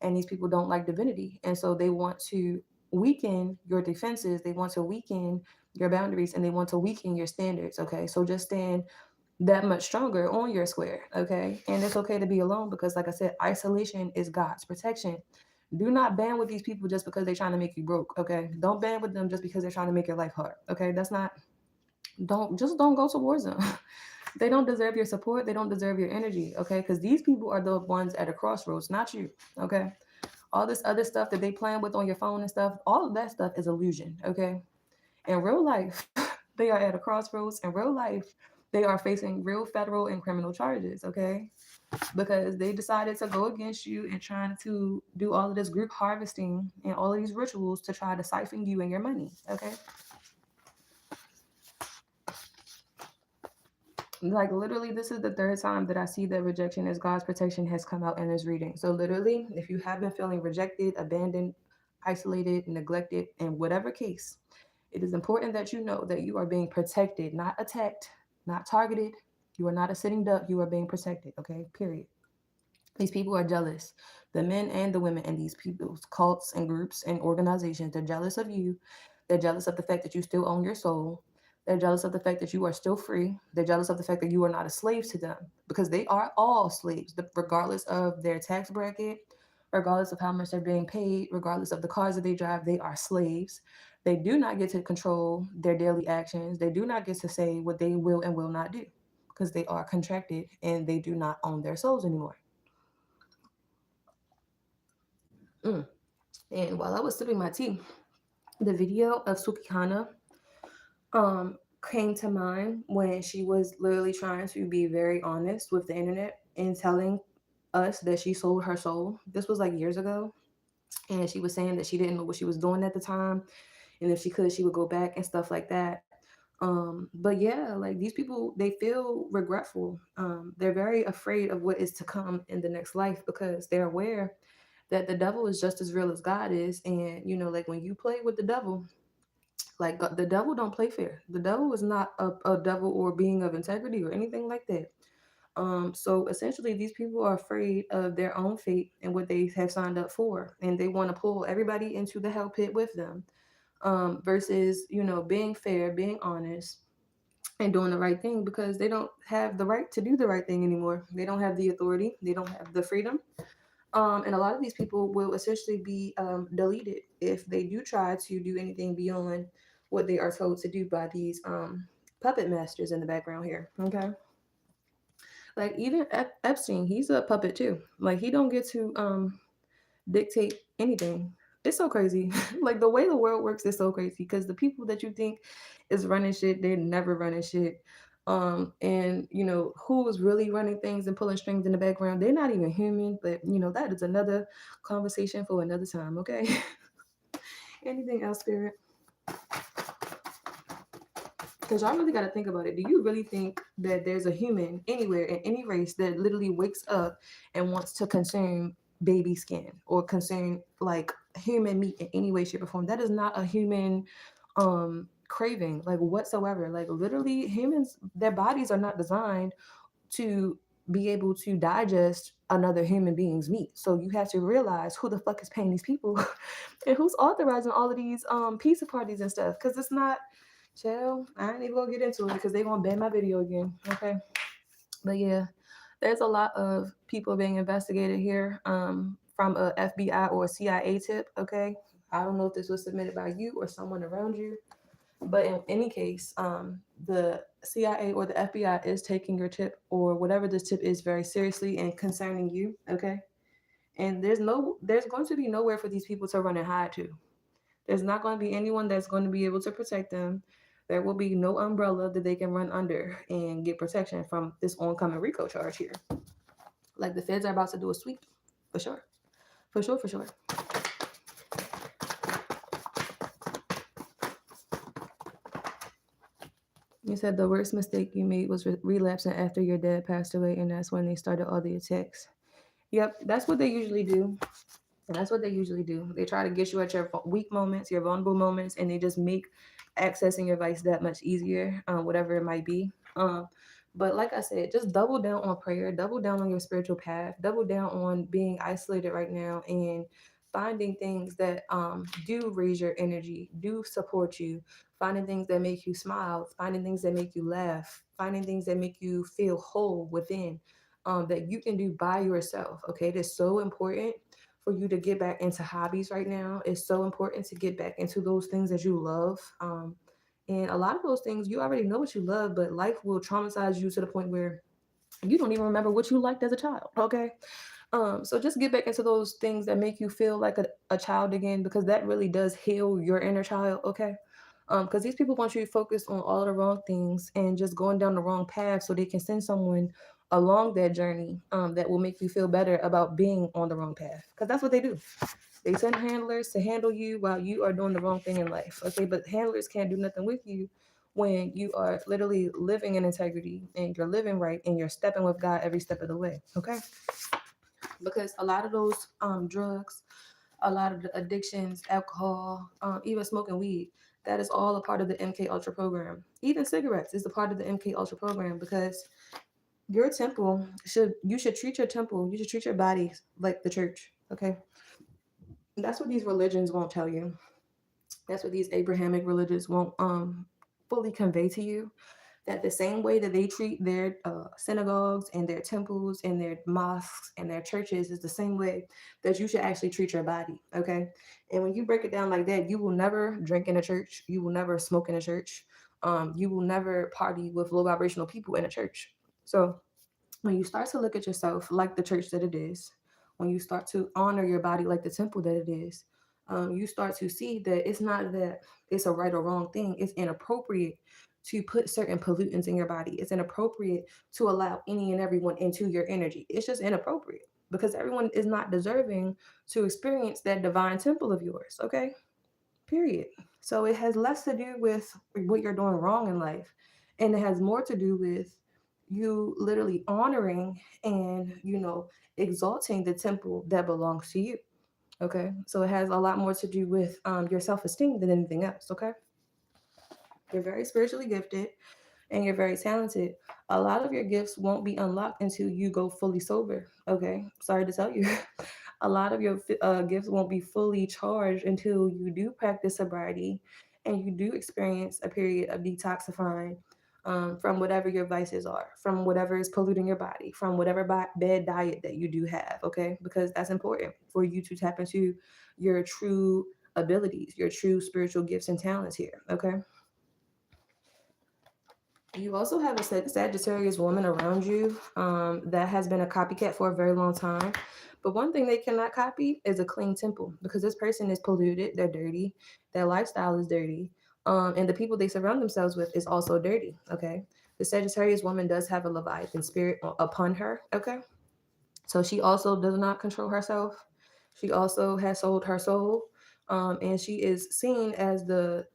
Speaker 1: and these people don't like divinity. And so they want to weaken your defenses. They want to weaken your boundaries and they want to weaken your standards. Okay. So just stand that much stronger on your square. Okay. And it's okay to be alone because, like I said, isolation is God's protection. Do not band with these people just because they're trying to make you broke. Okay. Don't band with them just because they're trying to make your life hard. Okay. That's not, don't go towards them. They don't deserve your support. They don't deserve your energy. Okay. Because these people are the ones at a crossroads, not you. Okay. All this other stuff that they playing with on your phone and stuff, all of that stuff is illusion. Okay. In real life, they are at a crossroads. In real life, they are facing real federal and criminal charges. Okay, because they decided to go against you and trying to do all of this group harvesting and all of these rituals to try to siphon you and your money. Okay. Like literally, this is the third time that I see that rejection as God's protection has come out in this reading. So literally, if you have been feeling rejected, abandoned, isolated, neglected, in whatever case, it is important that you know that you are being protected, not attacked, not targeted. You are not a sitting duck. You are being protected. Okay. Period. These people are jealous. The men and the women in these people's cults and groups and organizations, they're jealous of you. They're jealous of the fact that you still own your soul. They're jealous of the fact that you are still free. They're jealous of the fact that you are not a slave to them because they are all slaves, regardless of their tax bracket, regardless of how much they're being paid, regardless of the cars that they drive. They are slaves. They do not get to control their daily actions. They do not get to say what they will and will not do. because they are contracted and they do not own their souls anymore. Mm. And while I was sipping my tea, the video of Sukihana came to mind when she was literally trying to be very honest with the internet and telling us that she sold her soul. This was like years ago, and she was saying that she didn't know what she was doing at the time, and if she could, she would go back and stuff like that. But yeah, like these people, they feel regretful. They're very afraid of what is to come in the next life because they're aware that the devil is just as real as God is. And you know, like when you play with the devil, like the devil don't play fair. The devil is not a devil or being of integrity or anything like that. So essentially, these people are afraid of their own fate and what they have signed up for, and they want to pull everybody into the hell pit with them. Versus, you know, being fair, being honest, and doing the right thing because they don't have the right to do the right thing anymore. They don't have the authority. They don't have the freedom. And a lot of these people will essentially be deleted if they do try to do anything beyond what they are told to do by these puppet masters in the background here. Okay, like even Epstein, he's a puppet too. Like he don't get to dictate anything. It's so crazy. Like the way the world works is so crazy because the people that you think is running shit, they're never running shit. And you know who is really running things and pulling strings in the background, they're not even human. But you know that is another conversation for another time. Okay. Anything else, Spirit? Because y'all really got to think about it. Do you really think that there's a human anywhere in any race that literally wakes up and wants to consume baby skin or consume like human meat in any way, shape, or form? That is not a human craving, like whatsoever. Like literally, humans, their bodies are not designed to be able to digest another human being's meat. So you have to realize who the fuck is paying these people and who's authorizing all of these pizza parties and stuff. Because it's not. Chill. I ain't even gonna get into it because they gonna ban my video again. Okay. But yeah, there's a lot of people being investigated here from a FBI or a CIA tip. Okay. I don't know if this was submitted by you or someone around you, but in any case, the CIA or the FBI is taking your tip or whatever this tip is very seriously and concerning you. Okay. And there's going to be nowhere for these people to run and hide to. There's not going to be anyone that's going to be able to protect them. There will be no umbrella that they can run under and get protection from this oncoming RICO charge here. Like the feds are about to do a sweep, for sure. For sure, for sure. You said the worst mistake you made was relapsing after your dad passed away, and that's when they started all the attacks. Yep, that's what they usually do. And that's what they usually do. They try to get you at your weak moments, your vulnerable moments, and they just make accessing your vice that much easier, whatever it might be. But like I said, just double down on prayer, double down on your spiritual path, double down on being isolated right now and finding things that do raise your energy, do support you, finding things that make you smile, finding things that make you laugh, finding things that make you feel whole within, that you can do by yourself. Okay, it is so important for you to get back into hobbies right now. It's so important to get back into those things that you love. And a lot of those things, you already know what you love, but life will traumatize you to the point where you don't even remember what you liked as a child. Okay. So just get back into those things that make you feel like a child again, because that really does heal your inner child. Okay. Because these people want you to focus on all the wrong things and just going down the wrong path so they can send someone along that journey that will make you feel better about being on the wrong path. Because that's what they do. They send handlers to handle you while you are doing the wrong thing in life. Okay, but handlers can't do nothing with you when you are literally living in integrity and you're living right and you're stepping with God every step of the way. Okay, because a lot of those drugs, a lot of the addictions, alcohol, even smoking weed, that is all a part of the MK Ultra program. Even cigarettes is a part of the MK Ultra program because your temple you should treat your temple, you should treat your body like the church. Okay, that's what these religions won't tell you. That's what these Abrahamic religions won't fully convey to you. That the same way that they treat their synagogues and their temples and their mosques and their churches is the same way that you should actually treat your body. Okay. And when you break it down like that, you will never drink in a church. You will never smoke in a church. You will never party with low vibrational people in a church. So when you start to look at yourself like the church that it is, when you start to honor your body like the temple that it is, you start to see that it's not that it's a right or wrong thing. It's inappropriate to put certain pollutants in your body. It's inappropriate to allow any and everyone into your energy. It's just inappropriate because everyone is not deserving to experience that divine temple of yours. Okay, period. So it has less to do with what you're doing wrong in life, and it has more to do with you literally honoring and exalting the temple that belongs to you. Okay, so it has a lot more to do with your self-esteem than anything else. Okay, you're very spiritually gifted and you're very talented. A lot of your gifts won't be unlocked until you go fully sober. Okay, sorry to tell you. A lot of your gifts won't be fully charged until you do practice sobriety and you do experience a period of detoxifying from whatever your vices are, from whatever is polluting your body, from whatever bad diet that you do have. Okay, because that's important for you to tap into your true abilities, your true spiritual gifts and talents here. Okay. You also have a Sagittarius woman around you that has been a copycat for a very long time. But one thing they cannot copy is a clean temple because this person is polluted, they're dirty, their lifestyle is dirty, and the people they surround themselves with is also dirty. Okay. The Sagittarius woman does have a Leviathan spirit upon her. Okay. So she also does not control herself. She also has sold her soul. And she is seen as the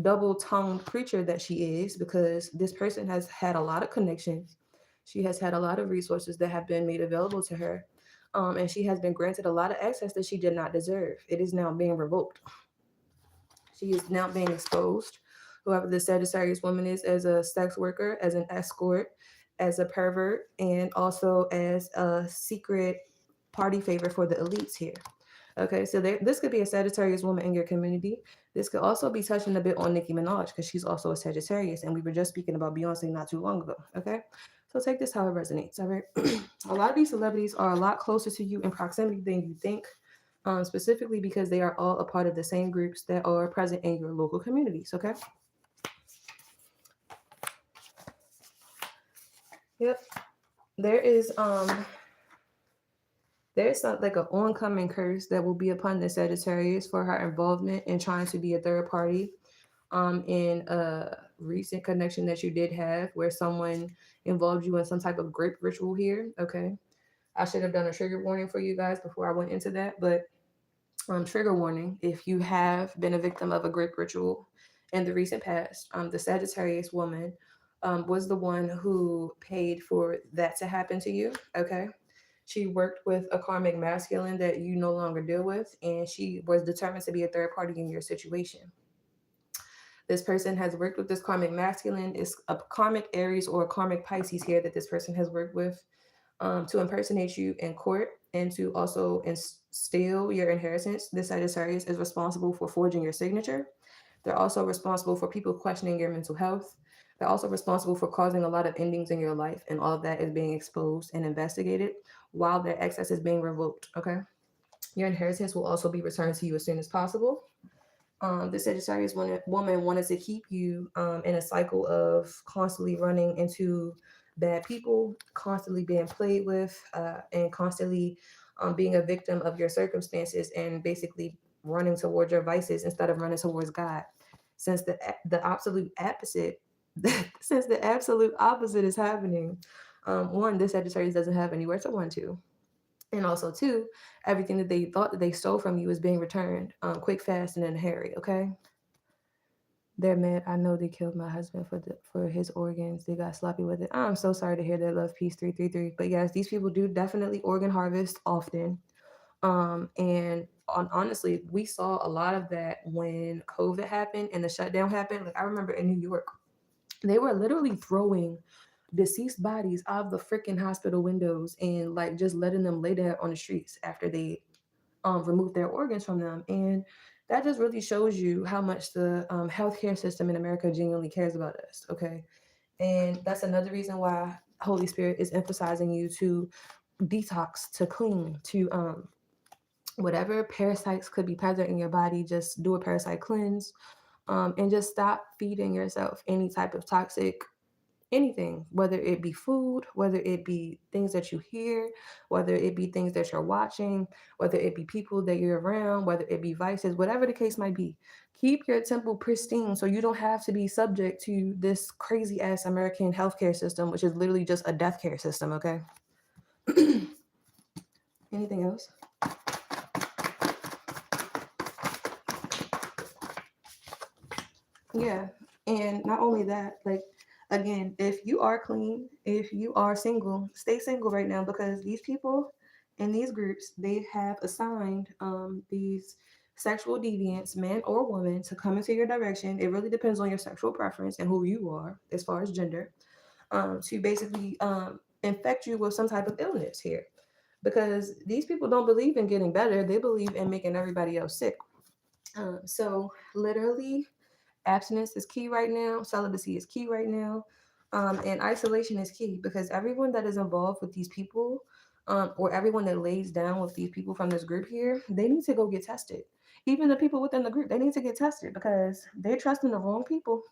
Speaker 1: double-tongued preacher that she is because this person has had a lot of connections. She has had a lot of resources that have been made available to her. And she has been granted a lot of access that she did not deserve. It is now being revoked. She is now being exposed. Whoever the Sagittarius woman is, as a sex worker, as an escort, as a pervert, and also as a secret party favor for the elites here. Okay, so this could be a Sagittarius woman in your community. This could also be touching a bit on Nicki Minaj because she's also a Sagittarius, and we were just speaking about Beyonce not too long ago. Okay, so take this how it resonates. All right, a lot of these celebrities are a lot closer to you in proximity than you think, specifically because they are all a part of the same groups that are present in your local communities. Okay. Yep. There is there's not like an oncoming curse that will be upon the Sagittarius for her involvement in trying to be a third party in a recent connection that you did have where someone involved you in some type of grape ritual here. Okay. I should have done a trigger warning for you guys before I went into that, but trigger warning if you have been a victim of a grape ritual in the recent past, the Sagittarius woman was the one who paid for that to happen to you. Okay. She worked with a karmic masculine that you no longer deal with, and she was determined to be a third party in your situation. This person has worked with this karmic masculine. It's a karmic Aries or a karmic Pisces here that this person has worked with to impersonate you in court and to also steal your inheritance. This Sagittarius is responsible for forging your signature. They're also responsible for people questioning your mental health. They're also responsible for causing a lot of endings in your life, and all of that is being exposed and investigated while their access is being revoked. Okay. Your inheritance will also be returned to you as soon as possible. The Sagittarius woman wanted to keep you in a cycle of constantly running into bad people, constantly being played with, and constantly being a victim of your circumstances and basically running towards your vices instead of running towards God. Since the absolute opposite, since the absolute opposite is happening, one, this Sagittarius doesn't have anywhere to run to. And also, two, everything that they thought that they stole from you is being returned quick, fast, and in a hurry. Okay, they're mad. I know they killed my husband for his organs. They got sloppy with it. I'm so sorry to hear that. Love, peace, 333. But yes, these people do definitely organ harvest often. And honestly, we saw a lot of that when COVID happened and the shutdown happened. Like I remember in New York, they were literally throwing deceased bodies out of the freaking hospital windows and like just letting them lay there on the streets after they remove their organs from them. And that just really shows you how much the healthcare system in America genuinely cares about us. Okay. And that's another reason why Holy Spirit is emphasizing you to detox, to clean, to whatever parasites could be present in your body, just do a parasite cleanse and just stop feeding yourself any type of toxic anything, whether it be food, whether it be things that you hear, whether it be things that you're watching, whether it be people that you're around, whether it be vices, whatever the case might be. Keep your temple pristine so you don't have to be subject to this crazy ass American healthcare system, which is literally just a death care system, okay? Anything else? Yeah. And not only that, like, again, if you are clean, if you are single, stay single right now, because these people in these groups, they have assigned these sexual deviants, man or woman, to come into your direction. It really depends on your sexual preference and who you are as far as gender, to basically infect you with some type of illness here. Because these people don't believe in getting better, they believe in making everybody else sick. So, literally, abstinence is key right now, celibacy is key right now, and isolation is key, because everyone that is involved with these people, or everyone that lays down with these people from this group here, they need to go get tested. Even the people within the group, they need to get tested, because they're trusting the wrong people.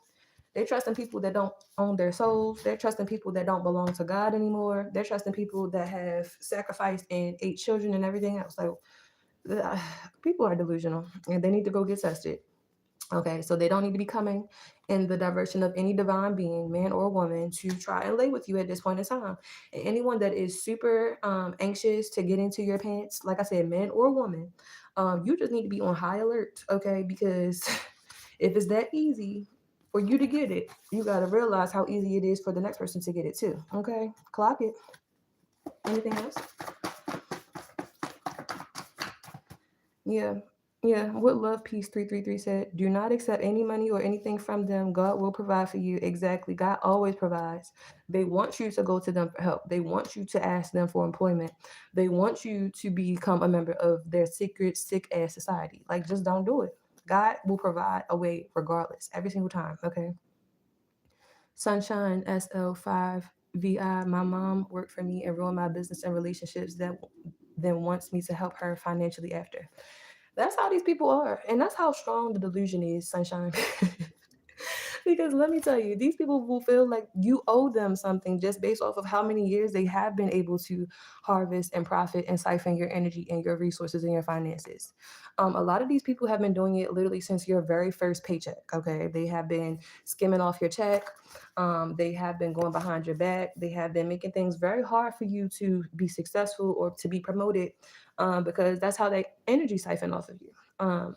Speaker 1: They're trusting people that don't own their souls. They're trusting people that don't belong to God anymore. They're trusting people that have sacrificed and ate children and everything else. Like, uh, people are delusional, and they need to go get tested. Okay, so they don't need to be coming in the direction of any divine being, man or woman, to try and lay with you at this point in time. And anyone that is super anxious to get into your pants, like I said, man or woman, you just need to be on high alert, okay? Because if it's that easy for you to get it, you got to realize how easy it is for the next person to get it too, okay? Clock it. Anything else? Yeah. Yeah. What Love Peace 333 said, do not accept any money or anything from them. God will provide for you. Exactly. God always provides. They want you to go to them for help. They want you to ask them for employment. They want you to become a member of their secret, sick ass society. Like, just don't do it. God will provide a way regardless, every single time. Okay. Sunshine SL5VI. My mom worked for me and ruined my business and relationships, that then wants me to help her financially after. That's how these people are. And that's how strong the delusion is, Sunshine. Because let me tell you, these people will feel like you owe them something just based off of how many years they have been able to harvest and profit and siphon your energy and your resources and your finances. A lot of these people have been doing it literally since your very first paycheck. Okay, they have been skimming off your check. They have been going behind your back. They have been making things very hard for you to be successful or to be promoted, because that's how they energy siphon off of you.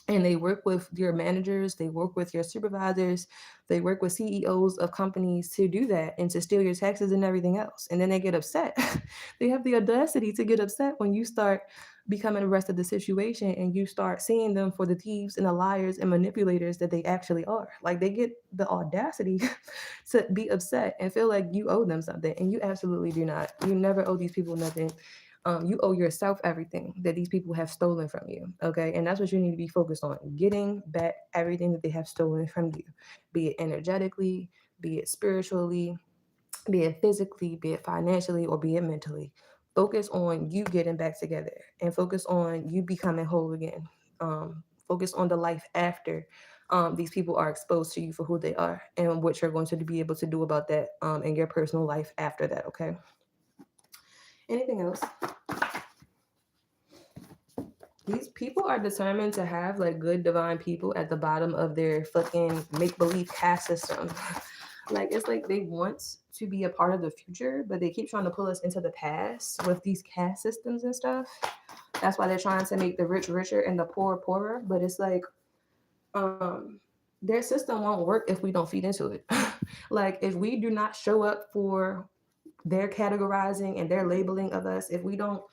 Speaker 1: And they work with your managers, they work with your supervisors, they work with CEOs of companies to do that and to steal your taxes and everything else. And then they get upset. They have the audacity to get upset when you start becoming the rest of the situation and you start seeing them for the thieves and the liars and manipulators that they actually are. Like, they get the audacity to be upset and feel like you owe them something, and you absolutely do not. You never owe these people nothing. You owe yourself everything that these people have stolen from you. Okay. And that's what you need to be focused on, getting back everything that they have stolen from you, be it energetically, be it spiritually, be it physically, be it financially, or be it mentally. Focus on you getting back together and focus on you becoming whole again. Focus on the life after these people are exposed to you for who they are and what you're going to be able to do about that in your personal life after that. Okay. Anything else? These people are determined to have like good divine people at the bottom of their fucking make believe caste system. Like, it's like they want to be a part of the future, but they keep trying to pull us into the past with these caste systems and stuff. That's why they're trying to make the rich richer and the poor poorer. But it's like, their system won't work if we don't feed into it. Like, if we do not show up for their categorizing and their labeling of us, if we don't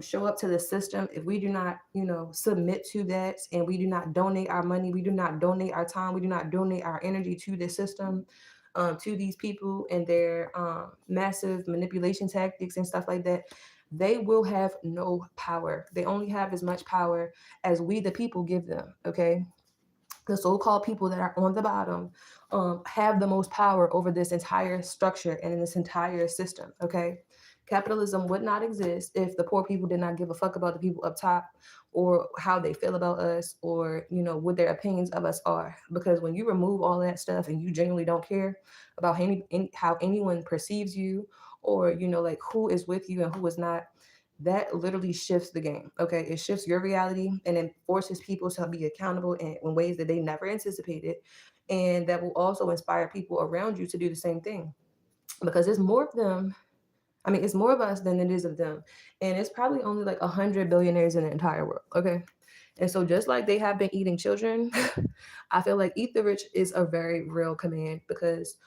Speaker 1: show up to the system, if we do not, submit to that, and we do not donate our money, we do not donate our time, we do not donate our energy to the system, to these people and their massive manipulation tactics and stuff like that, they will have no power. They only have as much power as we, the people, give them. Okay. The so-called people that are on the bottom have the most power over this entire structure and in this entire system. Okay. Capitalism would not exist if the poor people did not give a fuck about the people up top, or how they feel about us, or what their opinions of us are. Because when you remove all that stuff and you genuinely don't care about how anyone perceives you, or like who is with you and who is not, that literally shifts the game. Okay, it shifts your reality, and it forces people to be accountable in ways that they never anticipated, and that will also inspire people around you to do the same thing, because there's more of them. I mean, it's more of us than it is of them. And it's probably only like 100 billionaires in the entire world. Okay. And so, just like they have been eating children, I feel like eat the rich is a very real command, because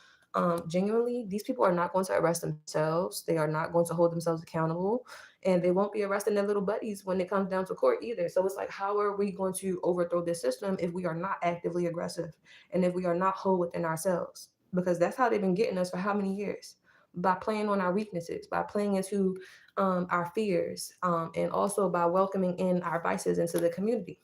Speaker 1: genuinely, these people are not going to arrest themselves. They are not going to hold themselves accountable, and they won't be arresting their little buddies when it comes down to court either. So, it's like, how are we going to overthrow this system if we are not actively aggressive, and if we are not whole within ourselves? Because that's how they've been getting us for how many years? By playing on our weaknesses, by playing into our fears, and also by welcoming in our vices into the community.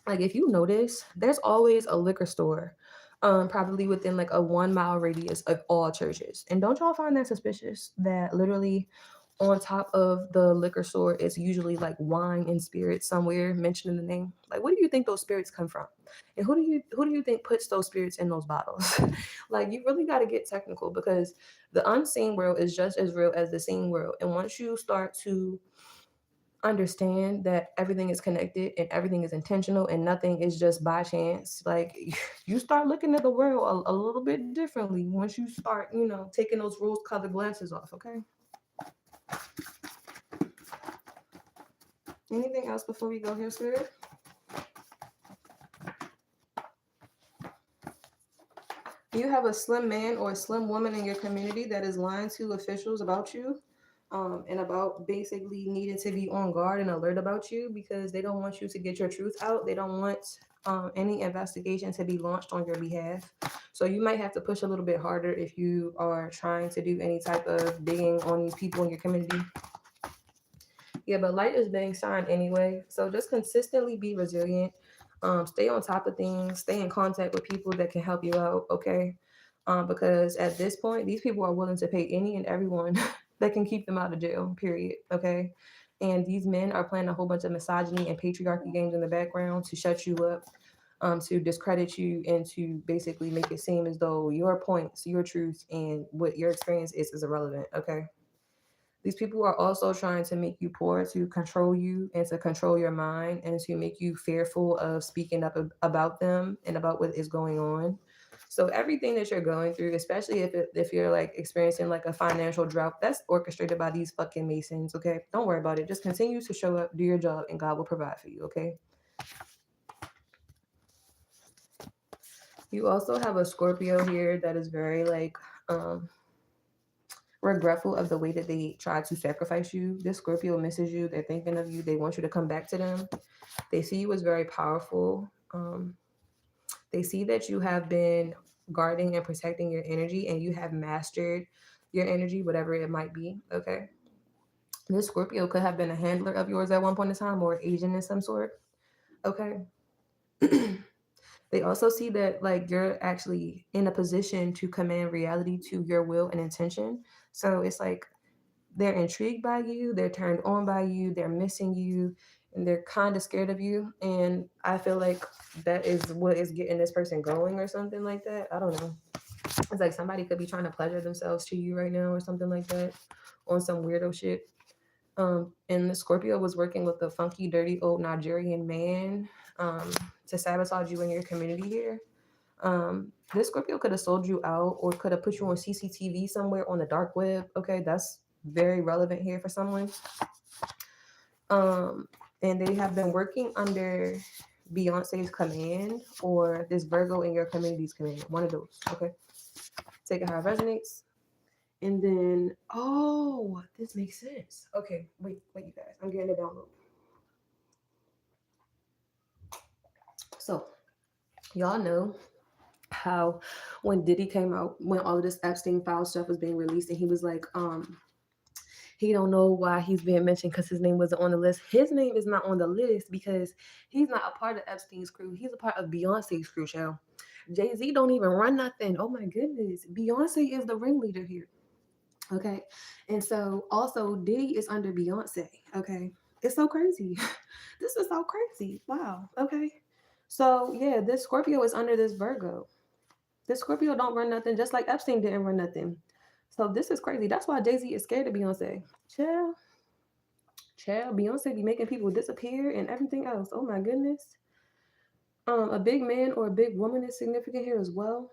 Speaker 1: Like, if you notice, there's always a liquor store, probably within like a 1 mile radius of all churches. And don't y'all find that suspicious that literally on top of the liquor store is usually like wine and spirits somewhere mentioned in the name? Like, where do you think those spirits come from? And who do you think puts those spirits in those bottles? Like, you really got to get technical, because the unseen world is just as real as the seen world. And once you start to understand that everything is connected and everything is intentional and nothing is just by chance, like, you start looking at the world a little bit differently once you start taking those rose colored glasses off. Okay, anything else before we go here, Spirit? You have a slim man or a slim woman in your community that is lying to officials about you, and about basically needing to be on guard and alert about you, because they don't want you to get your truth out. They don't want any investigation to be launched on your behalf. So you might have to push a little bit harder if you are trying to do any type of digging on these people in your community. Yeah, but light is being shined anyway. So just consistently be resilient. Stay on top of things. Stay in contact with people that can help you out. Okay. Because at this point, these people are willing to pay any and everyone that can keep them out of jail. Period. Okay. And these men are playing a whole bunch of misogyny and patriarchy games in the background to shut you up, to discredit you, and to basically make it seem as though your points, your truth, and what your experience is irrelevant. Okay. These people are also trying to make you poor, to control you and to control your mind, and to make you fearful of speaking up about them and about what is going on. So everything that you're going through, especially if you're like experiencing like a financial drought, that's orchestrated by these fucking Masons. Okay, don't worry about it. Just continue to show up, do your job, and God will provide for you. Okay. You also have a Scorpio here that is very like regretful of the way that they try to sacrifice you. This Scorpio misses you. They're thinking of you. They want you to come back to them. They see you as very powerful. They see that you have been guarding and protecting your energy, and you have mastered your energy, whatever it might be. Okay. This Scorpio could have been a handler of yours at one point in time, or an agent in some sort. Okay. They also see that like you're actually in a position to command reality to your will and intention. So it's like they're intrigued by you, they're turned on by you, they're missing you, and they're kind of scared of you. And I feel like that is what is getting this person going, or something like that. I don't know. It's like somebody could be trying to pleasure themselves to you right now, or something like that, on some weirdo shit. And the Scorpio was working with a funky, dirty old Nigerian man, to sabotage you in your community here. This Scorpio could have sold you out, or could have put you on CCTV somewhere on the dark web. Okay, that's very relevant here for someone. Um, and they have been working under Beyonce's command, or this Virgo in your community's command. One of those. Okay, take it how it resonates. And then, oh, this makes sense. Okay, wait, you guys. I'm getting a download. So, y'all know how when Diddy came out, when all of this Epstein file stuff was being released, and he was like, he don't know why he's being mentioned because his name wasn't on the list. His name is not on the list because he's not a part of Epstein's crew. He's a part of Beyonce's crew, child. Jay-Z don't even run nothing. Oh my goodness. Beyonce is the ringleader here. Okay. And so also Diddy is under Beyonce. Okay. It's so crazy. This is so crazy. Wow. Okay. So yeah, this Scorpio is under this Virgo. This Scorpio don't run nothing, just like Epstein didn't run nothing. So this is crazy. That's why Jay-Z is scared of Beyonce. Chill. Chill. Beyonce be making people disappear and everything else. Oh my goodness. A big man or a big woman is significant here as well.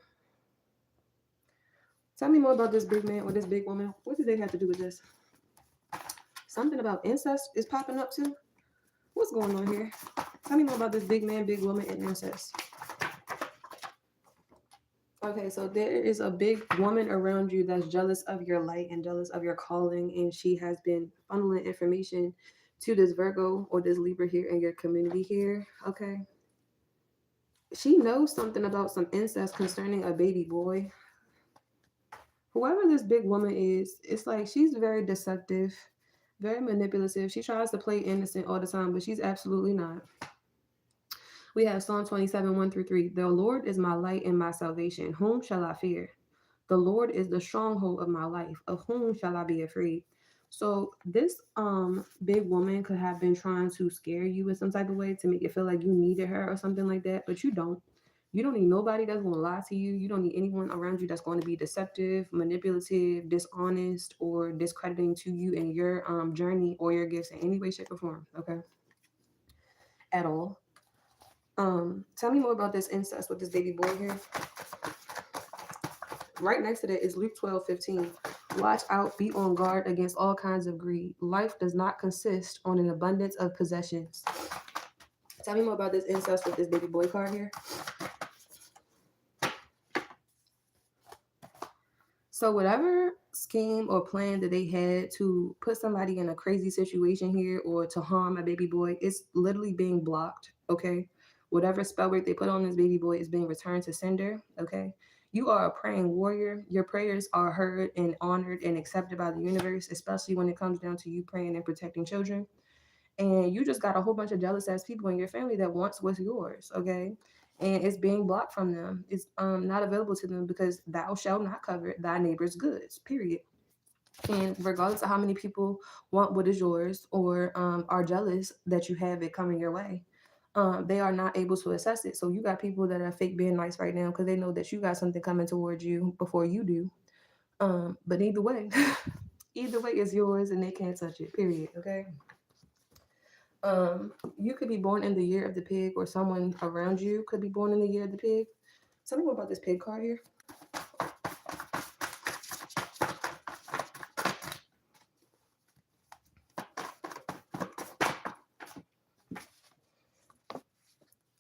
Speaker 1: Tell me more about this big man or this big woman. What do they have to do with this? Something about incest is popping up too. What's going on here? Tell me more about this big man, big woman, and incest. Okay, so there is a big woman around you that's jealous of your light and jealous of your calling, and she has been funneling information to this Virgo or this Libra here in your community here. Okay. She knows something about some incest concerning a baby boy. Whoever this big woman is, it's like she's very deceptive, very manipulative. She tries to play innocent all the time, but she's absolutely not. We have Psalm 27, 1 through 3. The Lord is my light and my salvation. Whom shall I fear? The Lord is the stronghold of my life. Of whom shall I be afraid? So this big woman could have been trying to scare you in some type of way to make it feel like you needed her or something like that, but you don't. You don't need nobody that's going to lie to you. You don't need anyone around you that's going to be deceptive, manipulative, dishonest, or discrediting to you in your journey or your gifts in any way, shape, or form. Okay, at all. Tell me more about this incest with this baby boy here. Right next to that is Luke 12:15. Watch out, be on guard against all kinds of greed. Life does not consist on an abundance of possessions. Tell me more about this incest with this baby boy card here. So whatever scheme or plan that they had to put somebody in a crazy situation here or to harm a baby boy, it's literally being blocked. Okay. Whatever spell work they put on this baby boy is being returned to sender. Okay. You are a praying warrior. Your prayers are heard and honored and accepted by the universe, especially when it comes down to you praying and protecting children. And you just got a whole bunch of jealous ass people in your family that wants what's yours. Okay. And it's being blocked from them. It's not available to them because thou shalt not covet thy neighbor's goods, period. And regardless of how many people want what is yours or are jealous that you have it coming your way, they are not able to assess it. So you got people that are fake being nice right now because they know that you got something coming towards you before you do. But either way, either way is yours and they can't touch it, period. Okay. You could be born in the year of the pig, or someone around you could be born in the year of the pig. Tell me more about this pig card here.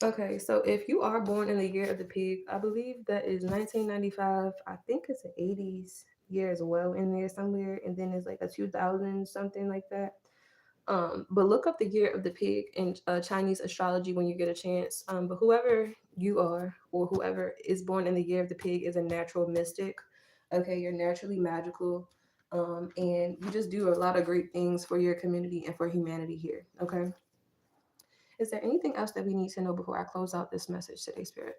Speaker 1: Okay, so if you are born in the year of the pig, I believe that is 1995. I think it's an 80s year as well in there somewhere, and then it's like a 2000 something like that. But look up the year of the pig in Chinese astrology when you get a chance. But whoever you are or whoever is born in the year of the pig is a natural mystic. Okay, you're naturally magical. And you just do a lot of great things for your community and for humanity here. Okay. Is there anything else that we need to know before I close out this message today, Spirit?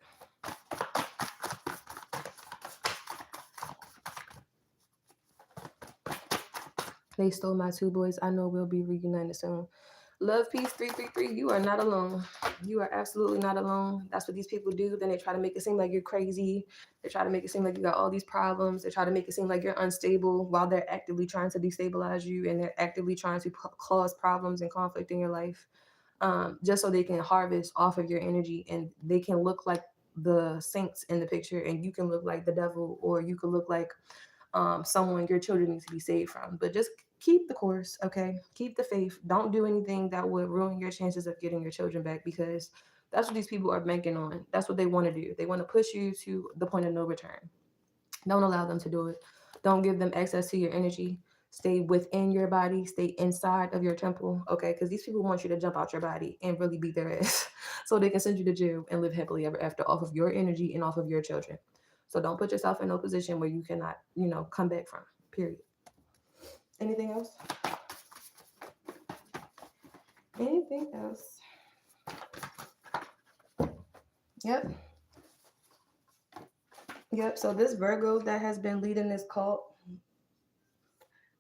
Speaker 1: They stole my two boys. I know we'll be reunited soon. Love, peace, 333. You are not alone. You are absolutely not alone. That's what these people do. Then they try to make it seem like you're crazy. They try to make it seem like you got all these problems. They try to make it seem like you're unstable while they're actively trying to destabilize you and they're actively trying to cause problems and conflict in your life, just so they can harvest off of your energy and they can look like the saints in the picture and you can look like the devil or you can look like someone your children need to be saved from. But just keep the course, okay? Keep the faith. Don't do anything that would ruin your chances of getting your children back because that's what these people are banking on. That's what they want to do. They want to push you to the point of no return. Don't allow them to do it. Don't give them access to your energy. Stay within your body. Stay inside of your temple, okay? Because these people want you to jump out your body and really beat their ass so they can send you to jail and live happily ever after off of your energy and off of your children. So don't put yourself in no position where you cannot, come back from. Period. Anything else? Anything else? Yep. Yep. So this Virgo that has been leading this cult,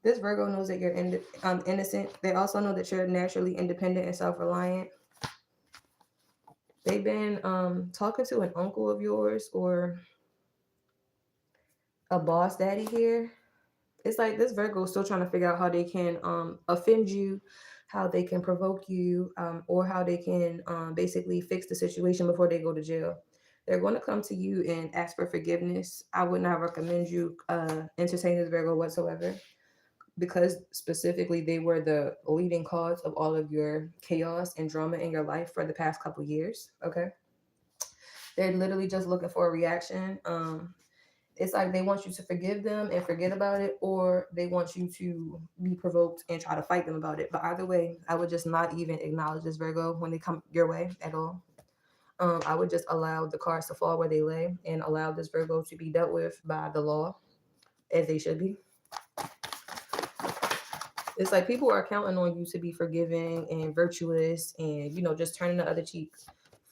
Speaker 1: This Virgo knows that you're innocent. They also know that you're naturally independent and self-reliant. They've been talking to an uncle of yours or a boss daddy here. It's like this Virgo is still trying to figure out how they can offend you, how they can provoke you, or how they can basically fix the situation before they go to jail. They're going to come to you and ask for forgiveness. I would not recommend you entertain this Virgo whatsoever, because specifically they were the leading cause of all of your chaos and drama in your life for the past couple years. Okay, they're literally just looking for a reaction. It's like they want you to forgive them and forget about it, or they want you to be provoked and try to fight them about it. But either way, I would just not even acknowledge this Virgo when they come your way at all. I would just allow the cards to fall where they lay and allow this Virgo to be dealt with by the law as they should be. It's like people are counting on you to be forgiving and virtuous and, just turning the other cheek.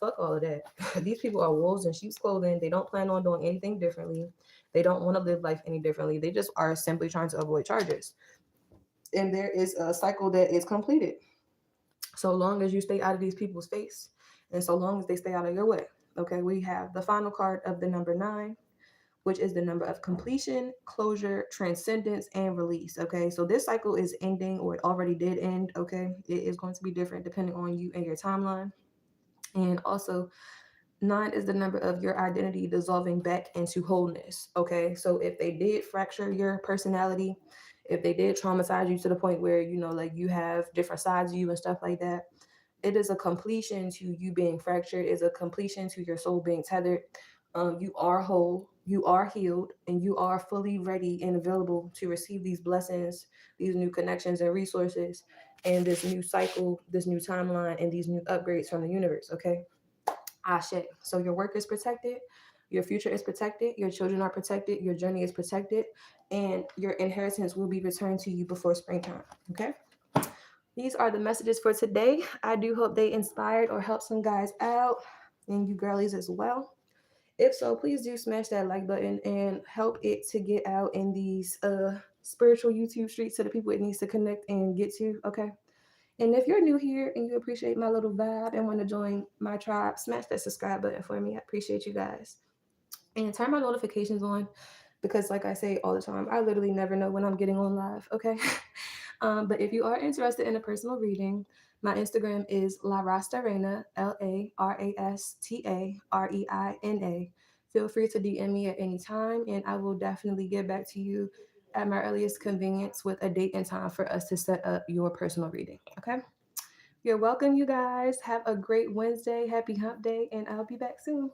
Speaker 1: Fuck all of that. These people are wolves in sheep's clothing. They don't plan on doing anything differently. They don't want to live life any differently. They just are simply trying to avoid charges. And there is a cycle that is completed. So long as you stay out of these people's face and so long as they stay out of your way. Okay, we have the final card of the number 9, which is the number of completion, closure, transcendence, and release. Okay, so this cycle is ending, or it already did end. Okay, it is going to be different depending on you and your timeline. And also, 9 is the number of your identity dissolving back into wholeness. Okay, so if they did fracture your personality, if they did traumatize you to the point where like you have different sides of you and stuff like that, it is a completion to you being fractured, is a completion to your soul being tethered. You are whole, you are healed, and you are fully ready and available to receive these blessings, these new connections and resources, and this new cycle, this new timeline, and these new upgrades from the universe. Okay, Ashe. So your work is protected, your future is protected, your children are protected, your journey is protected, and your inheritance will be returned to you before springtime. Okay, these are the messages for today. I do hope they inspired or helped some guys out, and you girlies as well. If so, please do smash that like button and help it to get out in these spiritual YouTube streets to the people it needs to connect and get to. Okay. And if you're new here and you appreciate my little vibe and want to join my tribe, smash that subscribe button for me. I appreciate you guys. And turn my notifications on, because like I say all the time, I literally never know when I'm getting on live. Okay. But if you are interested in a personal reading, my Instagram is La Rastarena, LARASTAREINA. Feel free to DM me at any time, and I will definitely get back to you at my earliest convenience with a date and time for us to set up your personal reading. Okay? You're welcome, you guys. Have a great Wednesday. Happy hump day, and I'll be back soon.